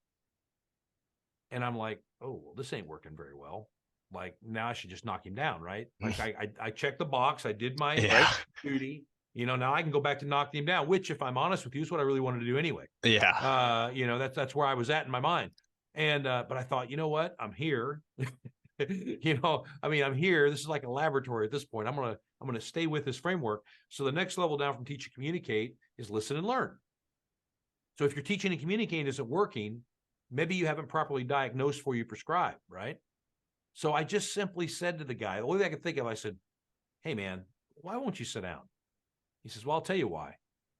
And I'm like, "Oh, well, this ain't working very well. Like, now I should just knock him down, right? Like, I checked the box. I did my duty. Now I can go back to knocking him down, which, if I'm honest with you, is what I really wanted to do anyway.
Yeah.
That's where I was at in my mind. And, but I thought, you know what? I'm here. I'm here. This is like a laboratory at this point. I'm going to stay with this framework. So the next level down from teach and communicate is listen and learn. So if you're teaching and communicating isn't working, maybe you haven't properly diagnosed before you prescribe, right? So I just simply said to the guy, the only thing I could think of, I said, "Hey, man, why won't you sit down?" He says, "Well, I'll tell you why.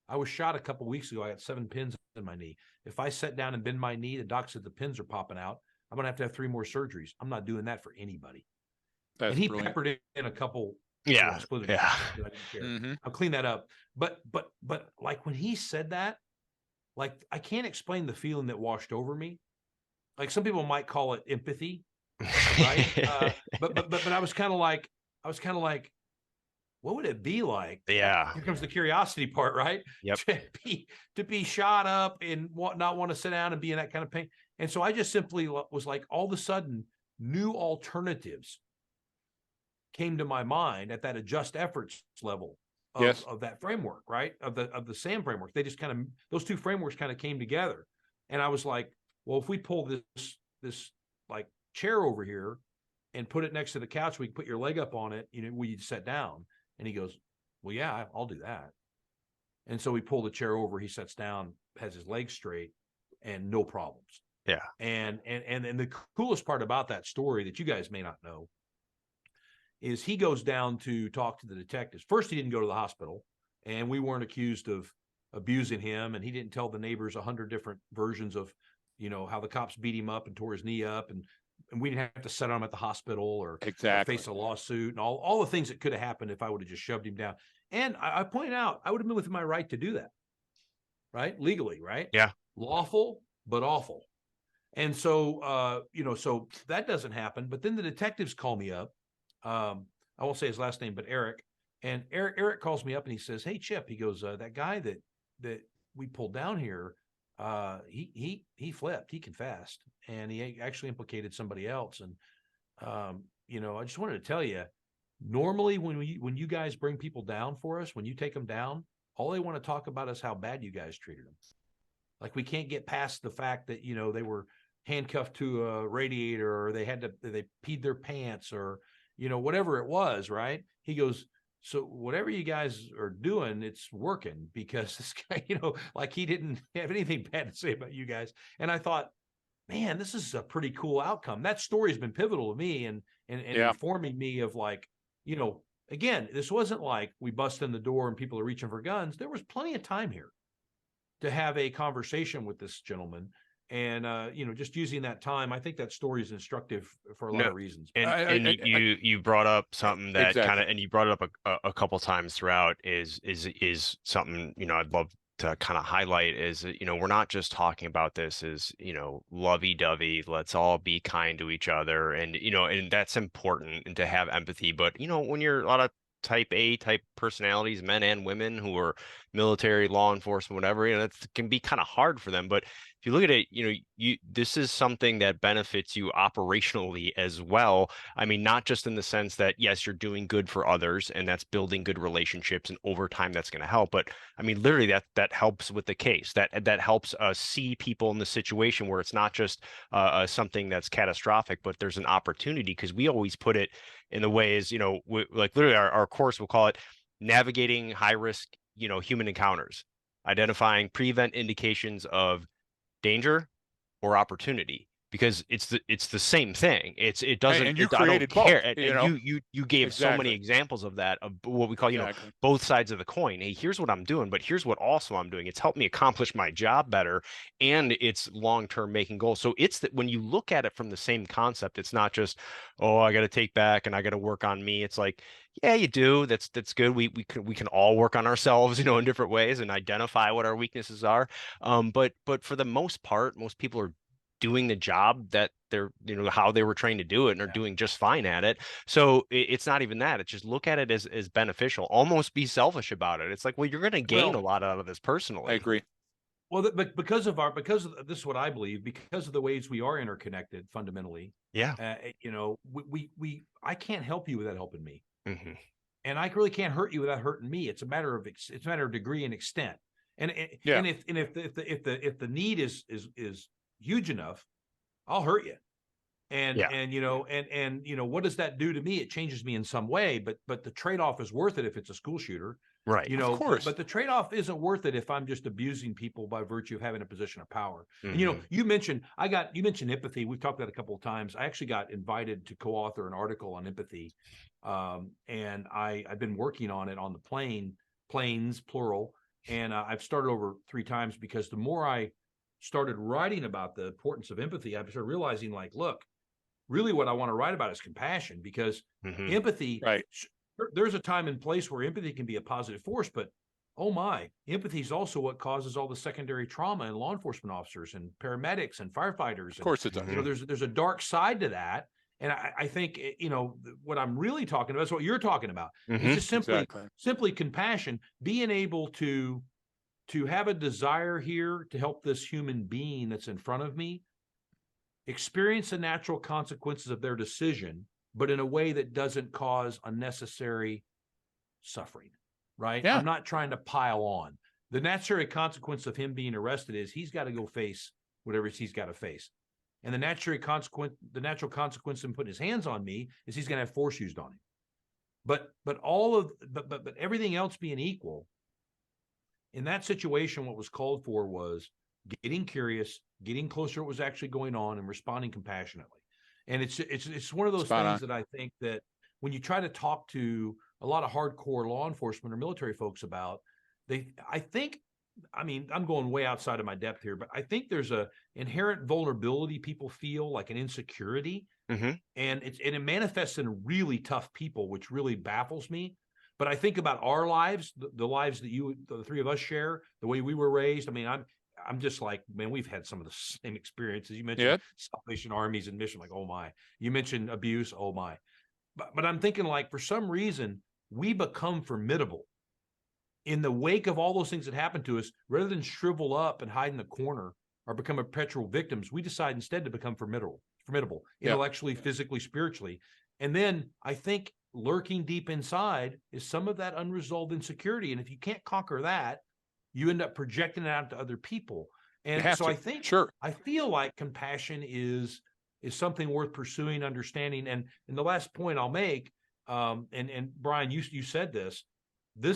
I was shot a couple of weeks ago. I got 7 pins in my knee. If I sat down and bend my knee, the doc said the pins are popping out. I'm going to have 3 more surgeries. I'm not doing that for anybody."
That's
and he
brilliant.
peppered in a couple.
Yeah. Yeah.
I didn't care. I'll clean that up. But like, when he said that, like, I can't explain the feeling that washed over me. Like, some people might call it empathy. Right. But I was kind of like, what would it be like?
Yeah.
Here comes the curiosity part, right?
Yep.
To be shot up and not want to sit down and be in that kind of pain. And so I just simply was like, all of a sudden, new alternatives came to my mind at that adjust efforts level of that framework, right? Of the SAM framework. They just those 2 frameworks kind of came together. And I was like, well, if we pull this like chair over here and put it next to the couch, we can put your leg up on it, where you sit down. And he goes, "Well, yeah, I'll do that." And so we pull the chair over, he sits down, has his legs straight, and no problems.
Yeah.
And the coolest part about that story that you guys may not know is he goes down to talk to the detectives. First, he didn't go to the hospital, and we weren't accused of abusing him, and he didn't tell the neighbors 100 different versions of, how the cops beat him up and tore his knee up, and we didn't have to set him at the hospital or
Exactly.
face a lawsuit and all the things that could have happened if I would have just shoved him down. And I point out, I would have been within my right to do that, right? Legally, right?
Yeah.
Lawful, but awful. And so, so that doesn't happen. But then the detectives call me up. I won't say his last name, but Eric. And Eric calls me up and he says, "Hey, Chip," he goes, "that guy that we pulled down here, he flipped, he confessed, and he actually implicated somebody else. And I just wanted to tell you, normally when you guys bring people down for us, when you take them down, all they want to talk about is how bad you guys treated them. Like, we can't get past the fact that they were handcuffed to a radiator, or they peed their pants, or whatever it was, right?" He goes, "So whatever you guys are doing, it's working, because this guy, like, he didn't have anything bad to say about you guys." And I thought, man, this is a pretty cool outcome. That story has been pivotal to me and
Yeah.
informing me of, like, again, this wasn't like we bust in the door and people are reaching for guns. There was plenty of time here to have a conversation with this gentleman. And, just using that time, I think that story is instructive for a lot
No,
of reasons.
and you brought up something that kind
Exactly.
of, and you brought it up a couple times throughout, is something, I'd love to kind of highlight is, we're not just talking about this as, lovey-dovey, let's all be kind to each other, and and that's important, and to have empathy. But when you're a lot of type A type personalities, men and women who are military, law enforcement, whatever, that can be kind of hard for them. But if you look at it, this is something that benefits you operationally as well. I mean, not just in the sense that, yes, you're doing good for others and that's building good relationships, and over time that's going to help. But I mean, literally that helps with the case. That helps see people in the situation where it's not just something that's catastrophic, but there's an opportunity, because we always put it in the ways, like literally our course will call it navigating high risk, human encounters, identifying prevent indications of danger or opportunity, because it's the same thing. It doesn't,
And you
I don't
created
care.
both,
And you gave so many
Exactly.
examples of that, of what we call,
Exactly.
both sides of the coin. Hey, here's what I'm doing, but here's what also I'm doing. It's helped me accomplish my job better, and it's long-term making goals. So it's that when you look at it from the same concept, it's not just, oh, I got to take back and I got to work on me. It's like, yeah, you do. That's good. We can all work on ourselves, in different ways, and identify what our weaknesses are. But for the most part, most people are doing the job that they're, how they were trained to do it, and are doing just fine at it. So it's not even that. It's just look at it as beneficial. Almost be selfish about it. It's like, well, you're going to gain a
Well,
lot out of this
I
personally.
agree.
Well, but because of this is what I believe, because of the ways we are interconnected fundamentally.
Yeah.
I can't help you without helping me,
Hmm.
and I really can't hurt you without hurting me. It's a matter of degree and extent. And
Yeah.
if the need is huge enough, I'll hurt you. And
Yeah.
what does that do to me? It changes me in some way, but the trade-off is worth it if it's a school shooter.
Right.
Of course.
But the trade-off isn't worth it if I'm just abusing people by virtue of having a position of power. And
Hmm.
you mentioned empathy. We've talked about it a couple of times. I actually got invited to co-author an article on empathy, and I've been working on it on the planes plural, and I've started over 3 times, because the more I started writing about the importance of empathy, I started realizing, like, look, really what I want to write about is compassion, because
Hmm.
empathy,
Right.
there's a time and place where empathy can be a positive force, but oh my, empathy is also what causes all the secondary trauma in law enforcement officers and paramedics and firefighters.
Of course it does.
Mhm.
There's a dark side to that. And I think, what I'm really talking about is what you're talking about, is
Hmm.
just
Exactly.
simply compassion, being able to have a desire here to help this human being that's in front of me experience the natural consequences of their decision, but in a way that doesn't cause unnecessary suffering, right?
Yeah.
I'm not trying to pile on. The necessary consequence of him being arrested is he's got to go face whatever he's got to face. And the natural consequence of him putting his hands on me is he's going to have force used on him. But everything else being equal, in that situation, what was called for was getting curious, getting closer to what was actually going on, and responding compassionately. And it's one of those
Spot
things
on.
that I think that when you try to talk to a lot of hardcore law enforcement or military folks about, I mean, I'm going way outside of my depth here, but I think there's a inherent vulnerability people feel, like an insecurity,
Mm-hmm.
and it manifests in really tough people, which really baffles me. But I think about our lives, the lives that the three of us share, the way we were raised. I mean, I'm just like, man, we've had some of the same experiences. You mentioned
Yeah.
Salvation Armies and mission, like, oh my. You mentioned abuse, oh my. But I'm thinking, like, for some reason, we become formidable in the wake of all those things that happened to us. Rather than shrivel up and hide in the corner or become perpetual victims, we decide instead to become formidable
Yeah.
intellectually, physically, spiritually. And then I think lurking deep inside is some of that unresolved insecurity. And if you can't conquer that, you end up projecting it out to other people.
You
And
have
so
to. Sure.
I feel like compassion is something worth pursuing, understanding. And the last point I'll make, and Brian, you said this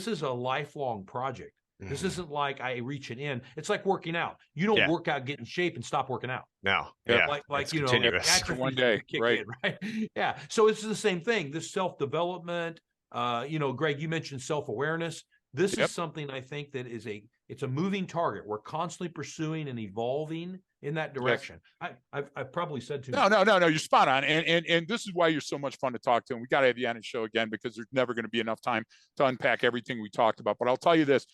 is a lifelong project. This
Mm-hmm.
isn't like I reach an end. It's like working out. You don't
Yeah.
work out, get in shape, and stop working out.
No.
Yep.
Yeah.
Like
It's
you know,
Yep.
continuous.
atrophy
One day.
kick
Right.
in, right? Yeah. So it's the same thing. This self-development. Greg, you mentioned self-awareness. This
Yep.
is something I think that it's a moving target. We're constantly pursuing and evolving in that
Yes.
direction. I've probably said too
No,
much.
no. You're spot on, and this is why you're so much fun to talk to. And we got to have you on the show again because there's never going to be enough time to unpack everything we talked about. But I'll tell you this,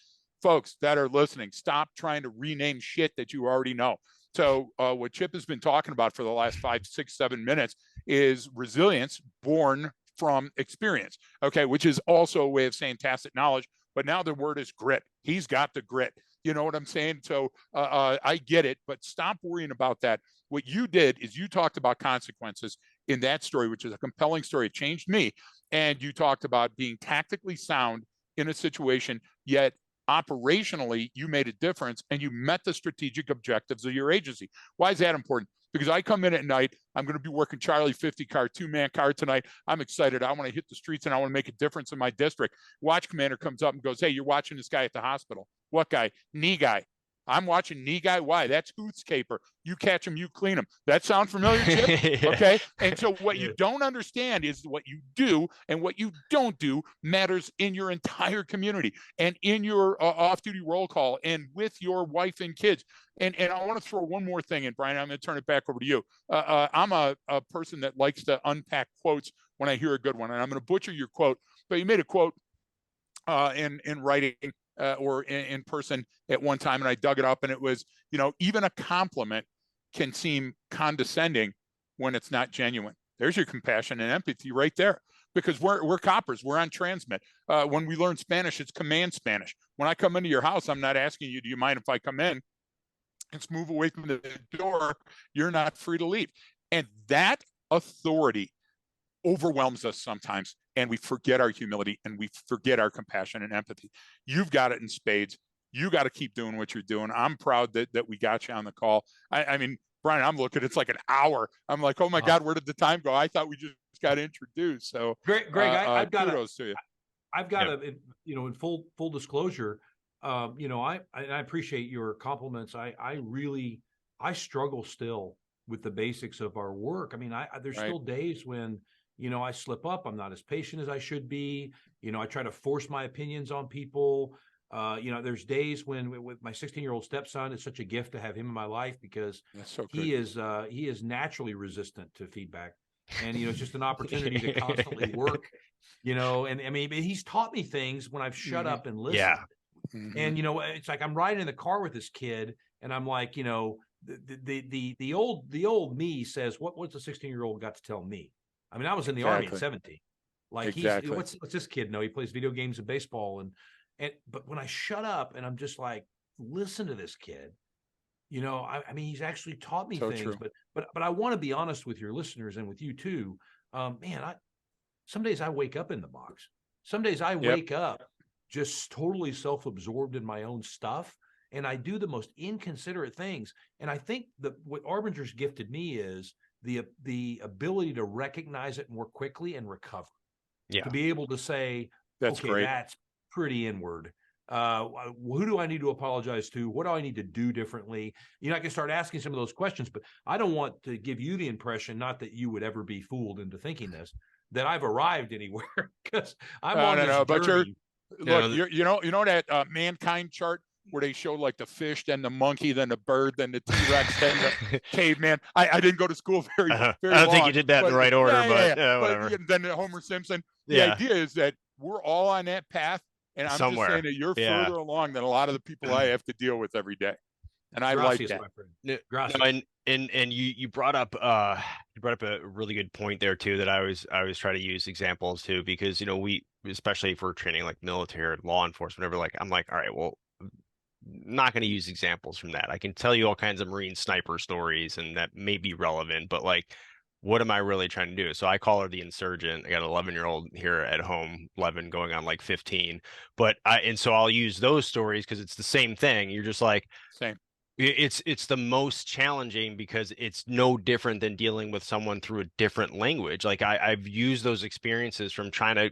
folks that are listening, stop trying to rename shit that you already know. So what Chip has been talking about for the last 5, 6, 7 minutes is resilience born from experience. Okay, which is also a way of saying tacit knowledge. But now the word is grit. He's got the grit. You know what I'm saying? So I get it, but stop worrying about that. What you did is you talked about consequences in that story, which is a compelling story. It changed me. And you talked about being tactically sound in a situation, yet operationally, you made a difference and you met the strategic objectives of your agency. Why is that important? Because I come in at night, I'm going to be working Charlie 50 car, 2-man car tonight. I'm excited. I want to hit the streets and I want to make a difference in my district. Watch commander comes up and goes, hey, you're watching this guy at the hospital. What guy? Knee guy. I'm watching knee guy. Why? That's Huth's caper. You catch him, you clean him. That sound familiar, Chip?
Yeah.
Okay. And so what you don't understand is what you do and what you don't do matters in your entire community and in your off-duty roll call and with your wife and kids. And I want to throw one more thing in, Brian. I'm going to turn it back over to you. I'm a person that likes to unpack quotes when I hear a good one, and I'm going to butcher your quote, but you made a quote in writing or in person at one time, and I dug it up, and it was, even a compliment can seem condescending when it's not genuine. There's your compassion and empathy right there, because we're coppers. We're on transmit. When we learn Spanish, it's command Spanish. When I come into your house, I'm not asking you, do you mind if I come in? It's move away from the door. You're not free to leave. And that authority overwhelms us sometimes, and we forget our humility and we forget our compassion and empathy. You've got it in spades. You got to keep doing what you're doing. I'm proud that we got you on the call. I mean, Brian, I'm looking, it's like an hour. I'm like, oh my God, where did the time go? I thought we just got introduced. So
Greg, I've got
kudos to you.
I've got in full disclosure, I appreciate your compliments. I struggle still with the basics of our work. I mean, there's still days when, I slip up. I'm not as patient as I should be. I try to force my opinions on people. There's days when with my 16-year-old stepson, it's such a gift to have him in my life because he is naturally resistant to feedback. And, it's just an opportunity to constantly work, and I mean, he's taught me things when I've shut up and listened.
Yeah.
And, it's like I'm riding in the car with this kid and I'm like, the old me says, what's a 16-year-old got to tell me? I mean, I was in the Army at 17. Like what's this kid know? He plays video games and baseball. But when I shut up and I'm just like, listen to this kid, I mean, he's actually taught me things,
true.
but I want to be honest with your listeners and with you too. Some days I wake up in the box. Some days I wake up just totally self-absorbed in my own stuff. And I do the most inconsiderate things. And I think that what Arbinger's gifted me is the ability to recognize it more quickly and recover.
Yeah.
To be able to say,
that's
okay,
great.
that's pretty inward. Who do I need to apologize to? What do I need to do differently? I can start asking some of those questions, but I don't want to give you the impression, not that you would ever be fooled into thinking this, that I've arrived anywhere, because I'm on
No,
this
no, but
journey.
look, you know that mankind chart where they show like the fish, then the monkey, then the bird, then the T-Rex, then the caveman. I didn't go to school very
I
very
don't think you
long,
did that in
but
the right order, but
but
whatever.
then the Homer Simpson. The
Yeah,
idea is that we're all on that path, and I'm just saying
somewhere.
that you're
Yeah.
further along than a lot of the people I have to deal with every day, and I like
Gracias,
that.
my friend.
No, no,
Gracias.
and you brought up a really good point there too that I always try to use examples too, because we, especially if we're training like military or law enforcement, whatever, like I'm like, all right, well, not going to use examples from that. I can tell you all kinds of Marine sniper stories and that may be relevant, but like, what am I really trying to do? So I call her the insurgent. I got an 11-year-old here at home, 11 going on like 15. And so I'll use those stories because it's the same thing. You're just like,
Same.
it's the most challenging because it's no different than dealing with someone through a different language. Like I've used those experiences from trying to,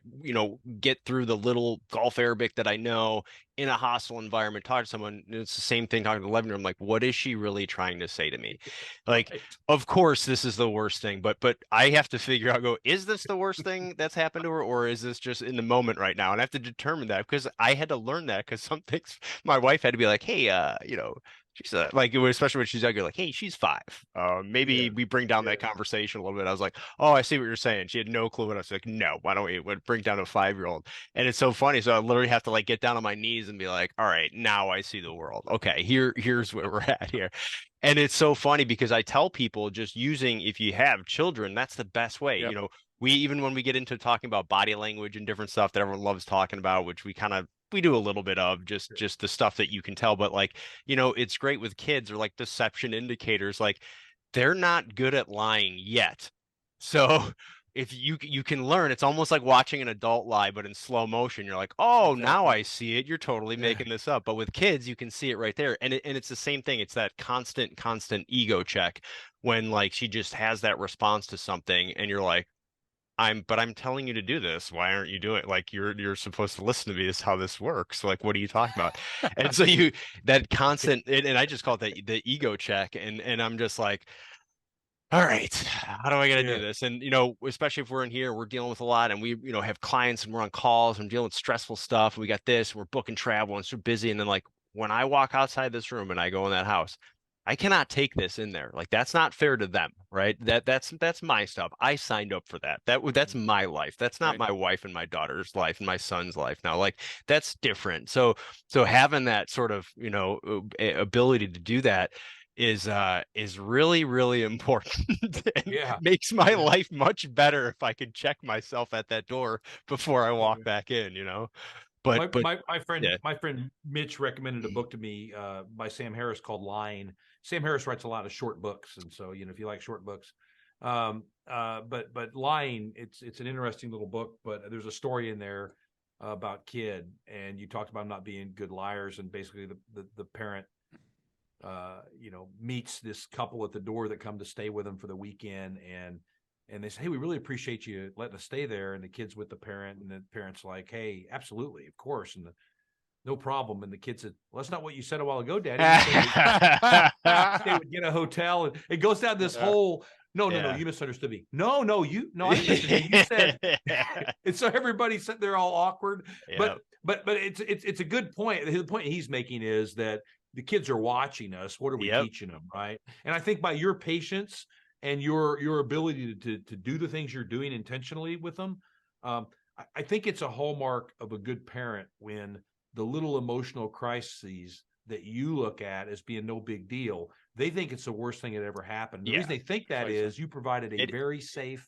get through the little Gulf Arabic that I know in a hostile environment, talk to someone. And it's the same thing talking to 11-year-old. I'm like, what is she really trying to say to me? Like,
Right.
of course, this is the worst thing, but I have to figure out, is this the worst thing that's happened to her, or is this just in the moment right now? And I have to determine that because I had to learn that because some things my wife had to be like, hey, she's like, especially when she's younger, like, hey, she's 5.
Yeah.
Maybe we bring down
Yeah.
that conversation a little bit. I was like, oh, I see what you're saying. She had no clue. And I was like, no, why don't we bring down a 5-year-old? And it's so funny. So I literally have to like get down on my knees and be like, all right, now I see the world. Okay, here's where we're at here. And it's so funny because I tell people just using, if you have children, that's the best way.
Yep.
We, even when we get into talking about body language and different stuff that everyone loves talking about, which we do a little bit of just the stuff that you can tell, but like, it's great with kids or like deception indicators, like they're not good at lying yet. So if you can learn, it's almost like watching an adult lie, but in slow motion. You're like, oh, now
Exactly.
I see it. You're totally
Yeah.
making this up. But with kids, you can see it right there. And it's the same thing. It's that constant ego check when like she just has that response to something and you're like, I'm telling you to do this. Why aren't you doing it? Like you're supposed to listen to me. This is how this works. Like, what are you talking about? And so that constant, and I just call it the ego check. And I'm just like, all right, how do I got to do
Yeah.
this? And especially if we're in here, we're dealing with a lot, and we have clients and we're on calls and dealing with stressful stuff. And we got this, and we're booking travel and so busy. And then like when I walk outside this room and I go in that house, I cannot take this in there. Like that's not fair to them, right? That's my stuff. I signed up for that. That's my life. That's not
Right.
my wife and my daughter's life and my son's life now. Like that's different. So having that sort of ability to do that is really really important and
Yeah.
makes my
Yeah.
life much better if I can check myself at that door before I walk
Yeah.
back in. But yeah.
My friend Mitch recommended a book to me by Sam Harris called Lying. Sam Harris writes a lot of short books, and so if you like short books, but Lying, it's an interesting little book. But there's a story in there about kid, and you talked about them not being good liars, and basically the parent meets this couple at the door that come to stay with them for the weekend, and they say, hey, we really appreciate you letting us stay there. And the kid's with the parent, and the parent's like, hey, absolutely, of course, and no problem. And the kid said, well, that's not what you said a while ago, Daddy. You said they would get a hotel, and it goes down this whole. No, no, no,
Yeah.
you misunderstood me. No, I didn't misunderstand you. You said, and so everybody sat there all awkward.
Yeah.
But it's a good point. The point he's making is that the kids are watching us. What are we
Yep.
teaching them, right? And I think by your patience and your ability to do the things you're doing intentionally with them, I think it's a hallmark of a good parent when the little emotional crises that you look at as being no big deal, they think it's the worst thing that ever happened. The
Yeah.
reason they think that
Precisely.
is you provided a
It
very safe,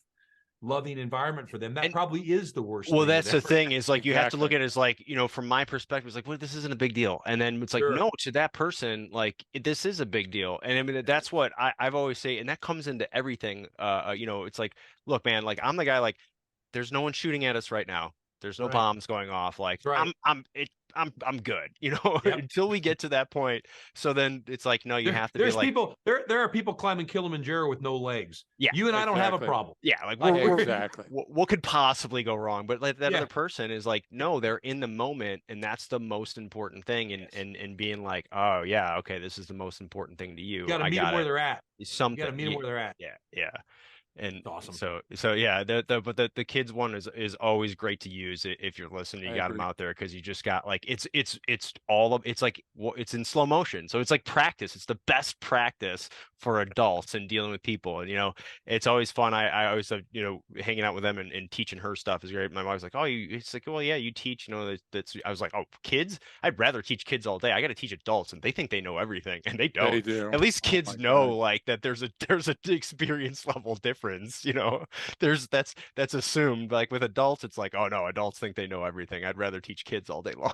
loving environment for them. That
and
probably is the worst
Well,
thing that
that's the
ever
thing
happened.
is like you have to look
Exactly.
at it as like, from my perspective, it's like, well, this isn't a big deal. And then it's like,
Sure.
no, to that person, like this is a big deal. And I mean, that's what I've always say, and that comes into everything. It's like, look, man, like I'm the guy, like, there's no one shooting at us right now. There's no
Right.
bombs going off. Like
That's right.
I'm good, you know,
Yep.
until we get to that point. So then it's like, no, you have to be
There's
like,
people there are people climbing Kilimanjaro with no legs.
yeah,
You and I don't have a
Exactly.
problem.
yeah, like
Like
Exactly.
what could possibly go wrong? But like that
yeah.
other person is like, no, they're in the moment, and that's the most important thing. And
Yes.
and being like, oh yeah, okay, this is the most important thing to
You
you.
got to
I
meet them
got
where
it.
they're at. You got to
Something.
meet them
Yeah,
where they're at.
yeah, yeah. And
It's awesome.
so yeah, but the kids one is always great to use if you're listening.
I
You got them
agree.
out there because you just got like it's all of it's like it's in slow motion. So it's like practice. It's the best practice for adults and dealing with people. And it's always fun. I always have, hanging out with them and teaching her stuff is great. My mom's like, oh, it's like, well, yeah, you teach. That's. I was like, oh, kids. I'd rather teach kids all day. I got to teach adults, and they think they know everything, and they
They
don't.
do.
At least
Oh my
kids know
God.
like that there's a experience level difference, that's assumed. Like with adults it's like, oh no, adults think they know everything. I'd rather teach kids all day long.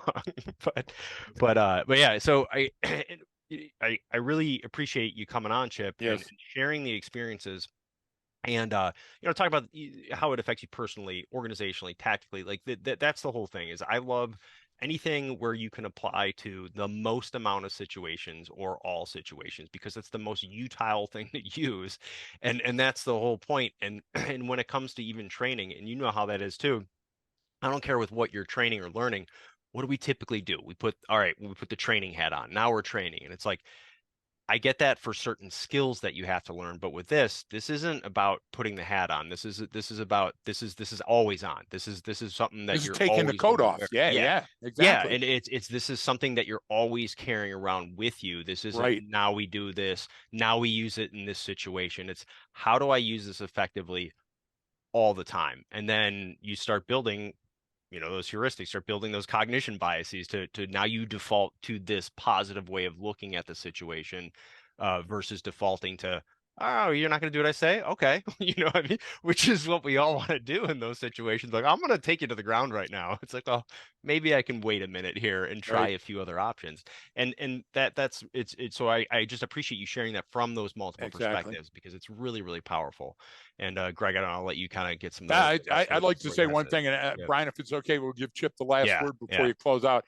but but yeah, so I really appreciate you coming on, Chip, and
Yes.
sharing the experiences, and talk about how it affects you personally, organizationally, tactically. Like that's the whole thing. Is I love anything where you can apply to the most amount of situations or all situations, because it's the most utile thing to use, and that's the whole point. And and when it comes to even training, and you know how that is too, I don't care with what you're training or learning. What do we typically do? All right, we put the training hat on. Now we're training, and it's like, I get that for certain skills that you have to learn, but with this isn't about putting the hat on. This is always on. This is something that
This is
you're
taking the
always going
coat
to
off.
wear.
Yeah.
Yeah.
Yeah.
Yeah,
Exactly.
and this is something that you're always carrying around with you. This isn't,
Right.
now we do this, now we use it in this situation. It's, how do I use this effectively all the time? And then you start building, those heuristics, start building those cognition biases to now you default to this positive way of looking at the situation, versus defaulting to, oh, you're not going to do what I say? Okay. What I mean? Which is what we all want to do in those situations. Like, I'm going to take you to the ground right now. It's like, oh, maybe I can wait a minute here and try
Right.
a few other options. And that's it's so I just appreciate you sharing that from those multiple
Exactly.
perspectives, because it's really, really powerful. And Greg, I'll let you kind of get some of
I,
the
I,
last
I'd
words
like to
before you
say
pass
one
it.
thing, and
Yeah.
Brian, if it's okay, we'll give Chip the last
Yeah.
word before
Yeah.
you close out.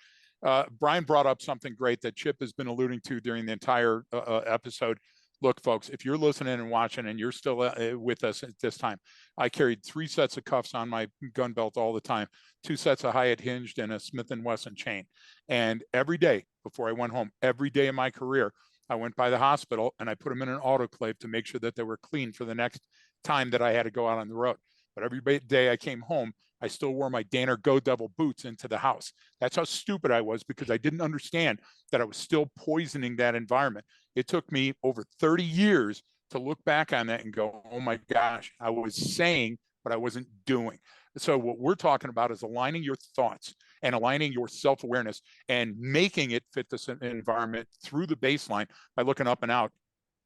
Brian brought up something great that Chip has been alluding to during the entire episode. Look, folks, if you're listening and watching and you're still with us at this time, I carried 3 sets of cuffs on my gun belt all the time, 2 sets of Hyatt hinged and a Smith & Wesson chain. And every day before I went home, every day of my career, I went by the hospital and I put them in an autoclave to make sure that they were clean for the next time that I had to go out on the road. But every day I came home, I still wore my Danner Go Devil boots into the house. That's how stupid I was, because I didn't understand that I was still poisoning that environment. It took me over 30 years to look back on that and go, oh my gosh, I was saying, but I wasn't doing. So what we're talking about is aligning your thoughts and aligning your self-awareness and making it fit this environment through the baseline by looking up and out,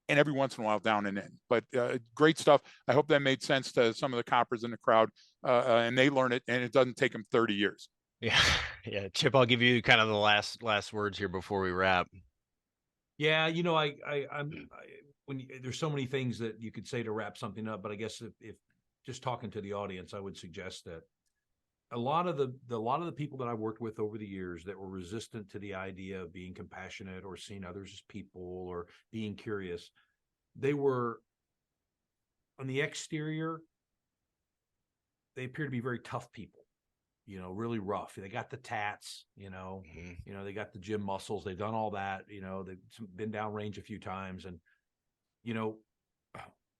and every once in a while down and in. But great stuff. I hope that made sense to some of the coppers in the crowd, and they learn it, and it doesn't take them 30 years.
Yeah. Yeah. Chip, I'll give you kind of the last words here before we wrap.
Yeah, when there's so many things that you could say to wrap something up, but I guess if just talking to the audience, I would suggest that a lot of the people that I've worked with over the years that were resistant to the idea of being compassionate or seeing others as people or being curious, they were, on the exterior, they appear to be very tough people, really rough. They got the tats,
Mm-hmm.
they got the gym muscles. They've done all that, they've been downrange a few times. And, you know,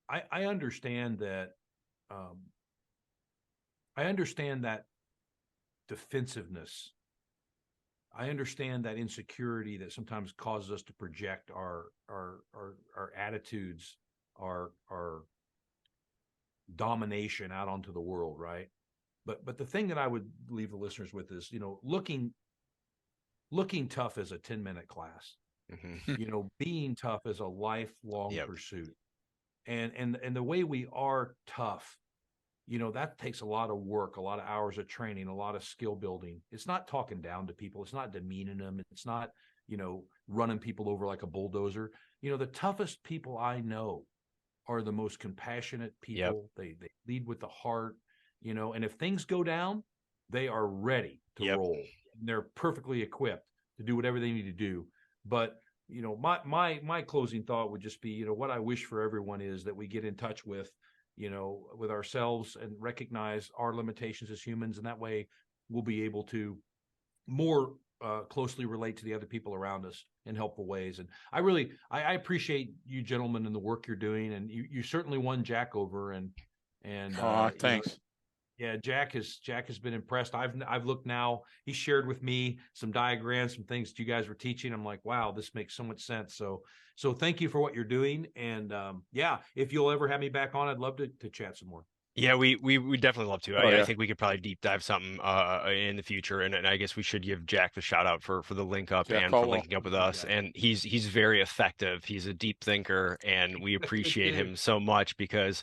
I understand that. I understand that defensiveness. I understand that insecurity that sometimes causes us to project our attitudes, our domination out onto the world, right? But the thing that I would leave the listeners with is, looking tough is a 10-minute class.
Mm-hmm.
Being tough is a lifelong
Yep.
pursuit. And the way we are tough, that takes a lot of work, a lot of hours of training, a lot of skill building. It's not talking down to people. It's not demeaning them. It's not, running people over like a bulldozer. The toughest people I know are the most compassionate
Yep.
people. They lead with the heart, and if things go down, they are ready to
Yep.
roll. they're perfectly equipped to do whatever they need to do. But my closing thought would just be, what I wish for everyone is that we get in touch with ourselves and recognize our limitations as humans, and that way we'll be able to more closely relate to the other people around us in helpful ways. And I appreciate you gentlemen and the work you're doing, and you certainly won Jack over, and
Thanks.
yeah, Jack has been impressed. I've looked now. He shared with me some diagrams, some things that you guys were teaching. I'm like, wow, this makes so much sense. So thank you for what you're doing. And yeah, if you'll ever have me back on, I'd love to chat some more.
Yeah, we definitely love to.
Oh
I
yeah.
think we could probably deep dive something in the future, and I guess we should give Jack the shout out for the link up
Jack
and for
Caldwell.
linking up with
Good
us.
guy.
And he's very effective. He's a deep thinker, and we appreciate him so much because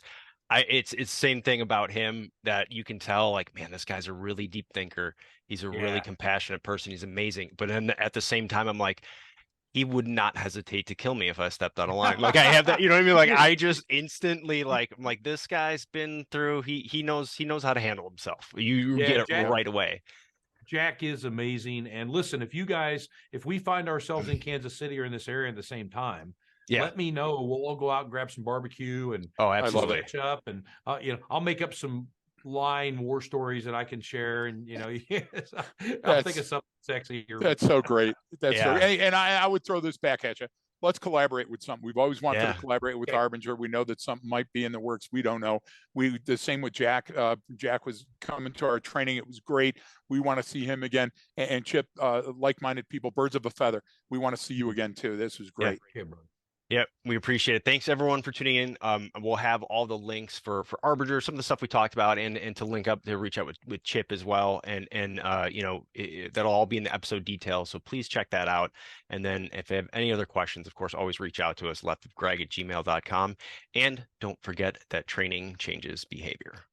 it's the same thing about him that you can tell, like, man, this guy's a really deep thinker. He's a really
Yeah,
compassionate person. He's amazing. But then at the same time, I'm like, he would not hesitate to kill me if I stepped out of line. Like I have that, you know what I mean? Like I just instantly like I'm like, this guy's been through, he knows how to handle himself. You
yeah,
get it
Yeah.
right away.
Jack is amazing. And listen, if we find ourselves in Kansas City or in this area at the same time,
Yeah.
let me know. We'll all go out and grab some barbecue and
Oh,
I love it.
absolutely.
catch up. And I'll make up some line war stories that I can share. And yes, I'll think of
That's
something sexy here.
that's so great. That's so
Yeah.
and I would throw this back at you. Let's collaborate with something. We've always wanted to
Yeah.
collaborate with
Okay.
Arbinger. We know that something might be in the works. We don't know. We the same with Jack. Jack was coming to our training. It was great. We want to see him again. And Chip, like-minded people, birds of a feather. We want to see you again too. This was
Yeah.
great.
Okay, brother.
Yep, we appreciate it. Thanks everyone for tuning in. We'll have all the links for Arbinger, some of the stuff we talked about, and to link up to reach out with Chip as well, and that'll all be in the episode details. So please check that out. And then if you have any other questions, of course, always reach out to us, leftofgreg@gmail.com. And don't forget that training changes behavior.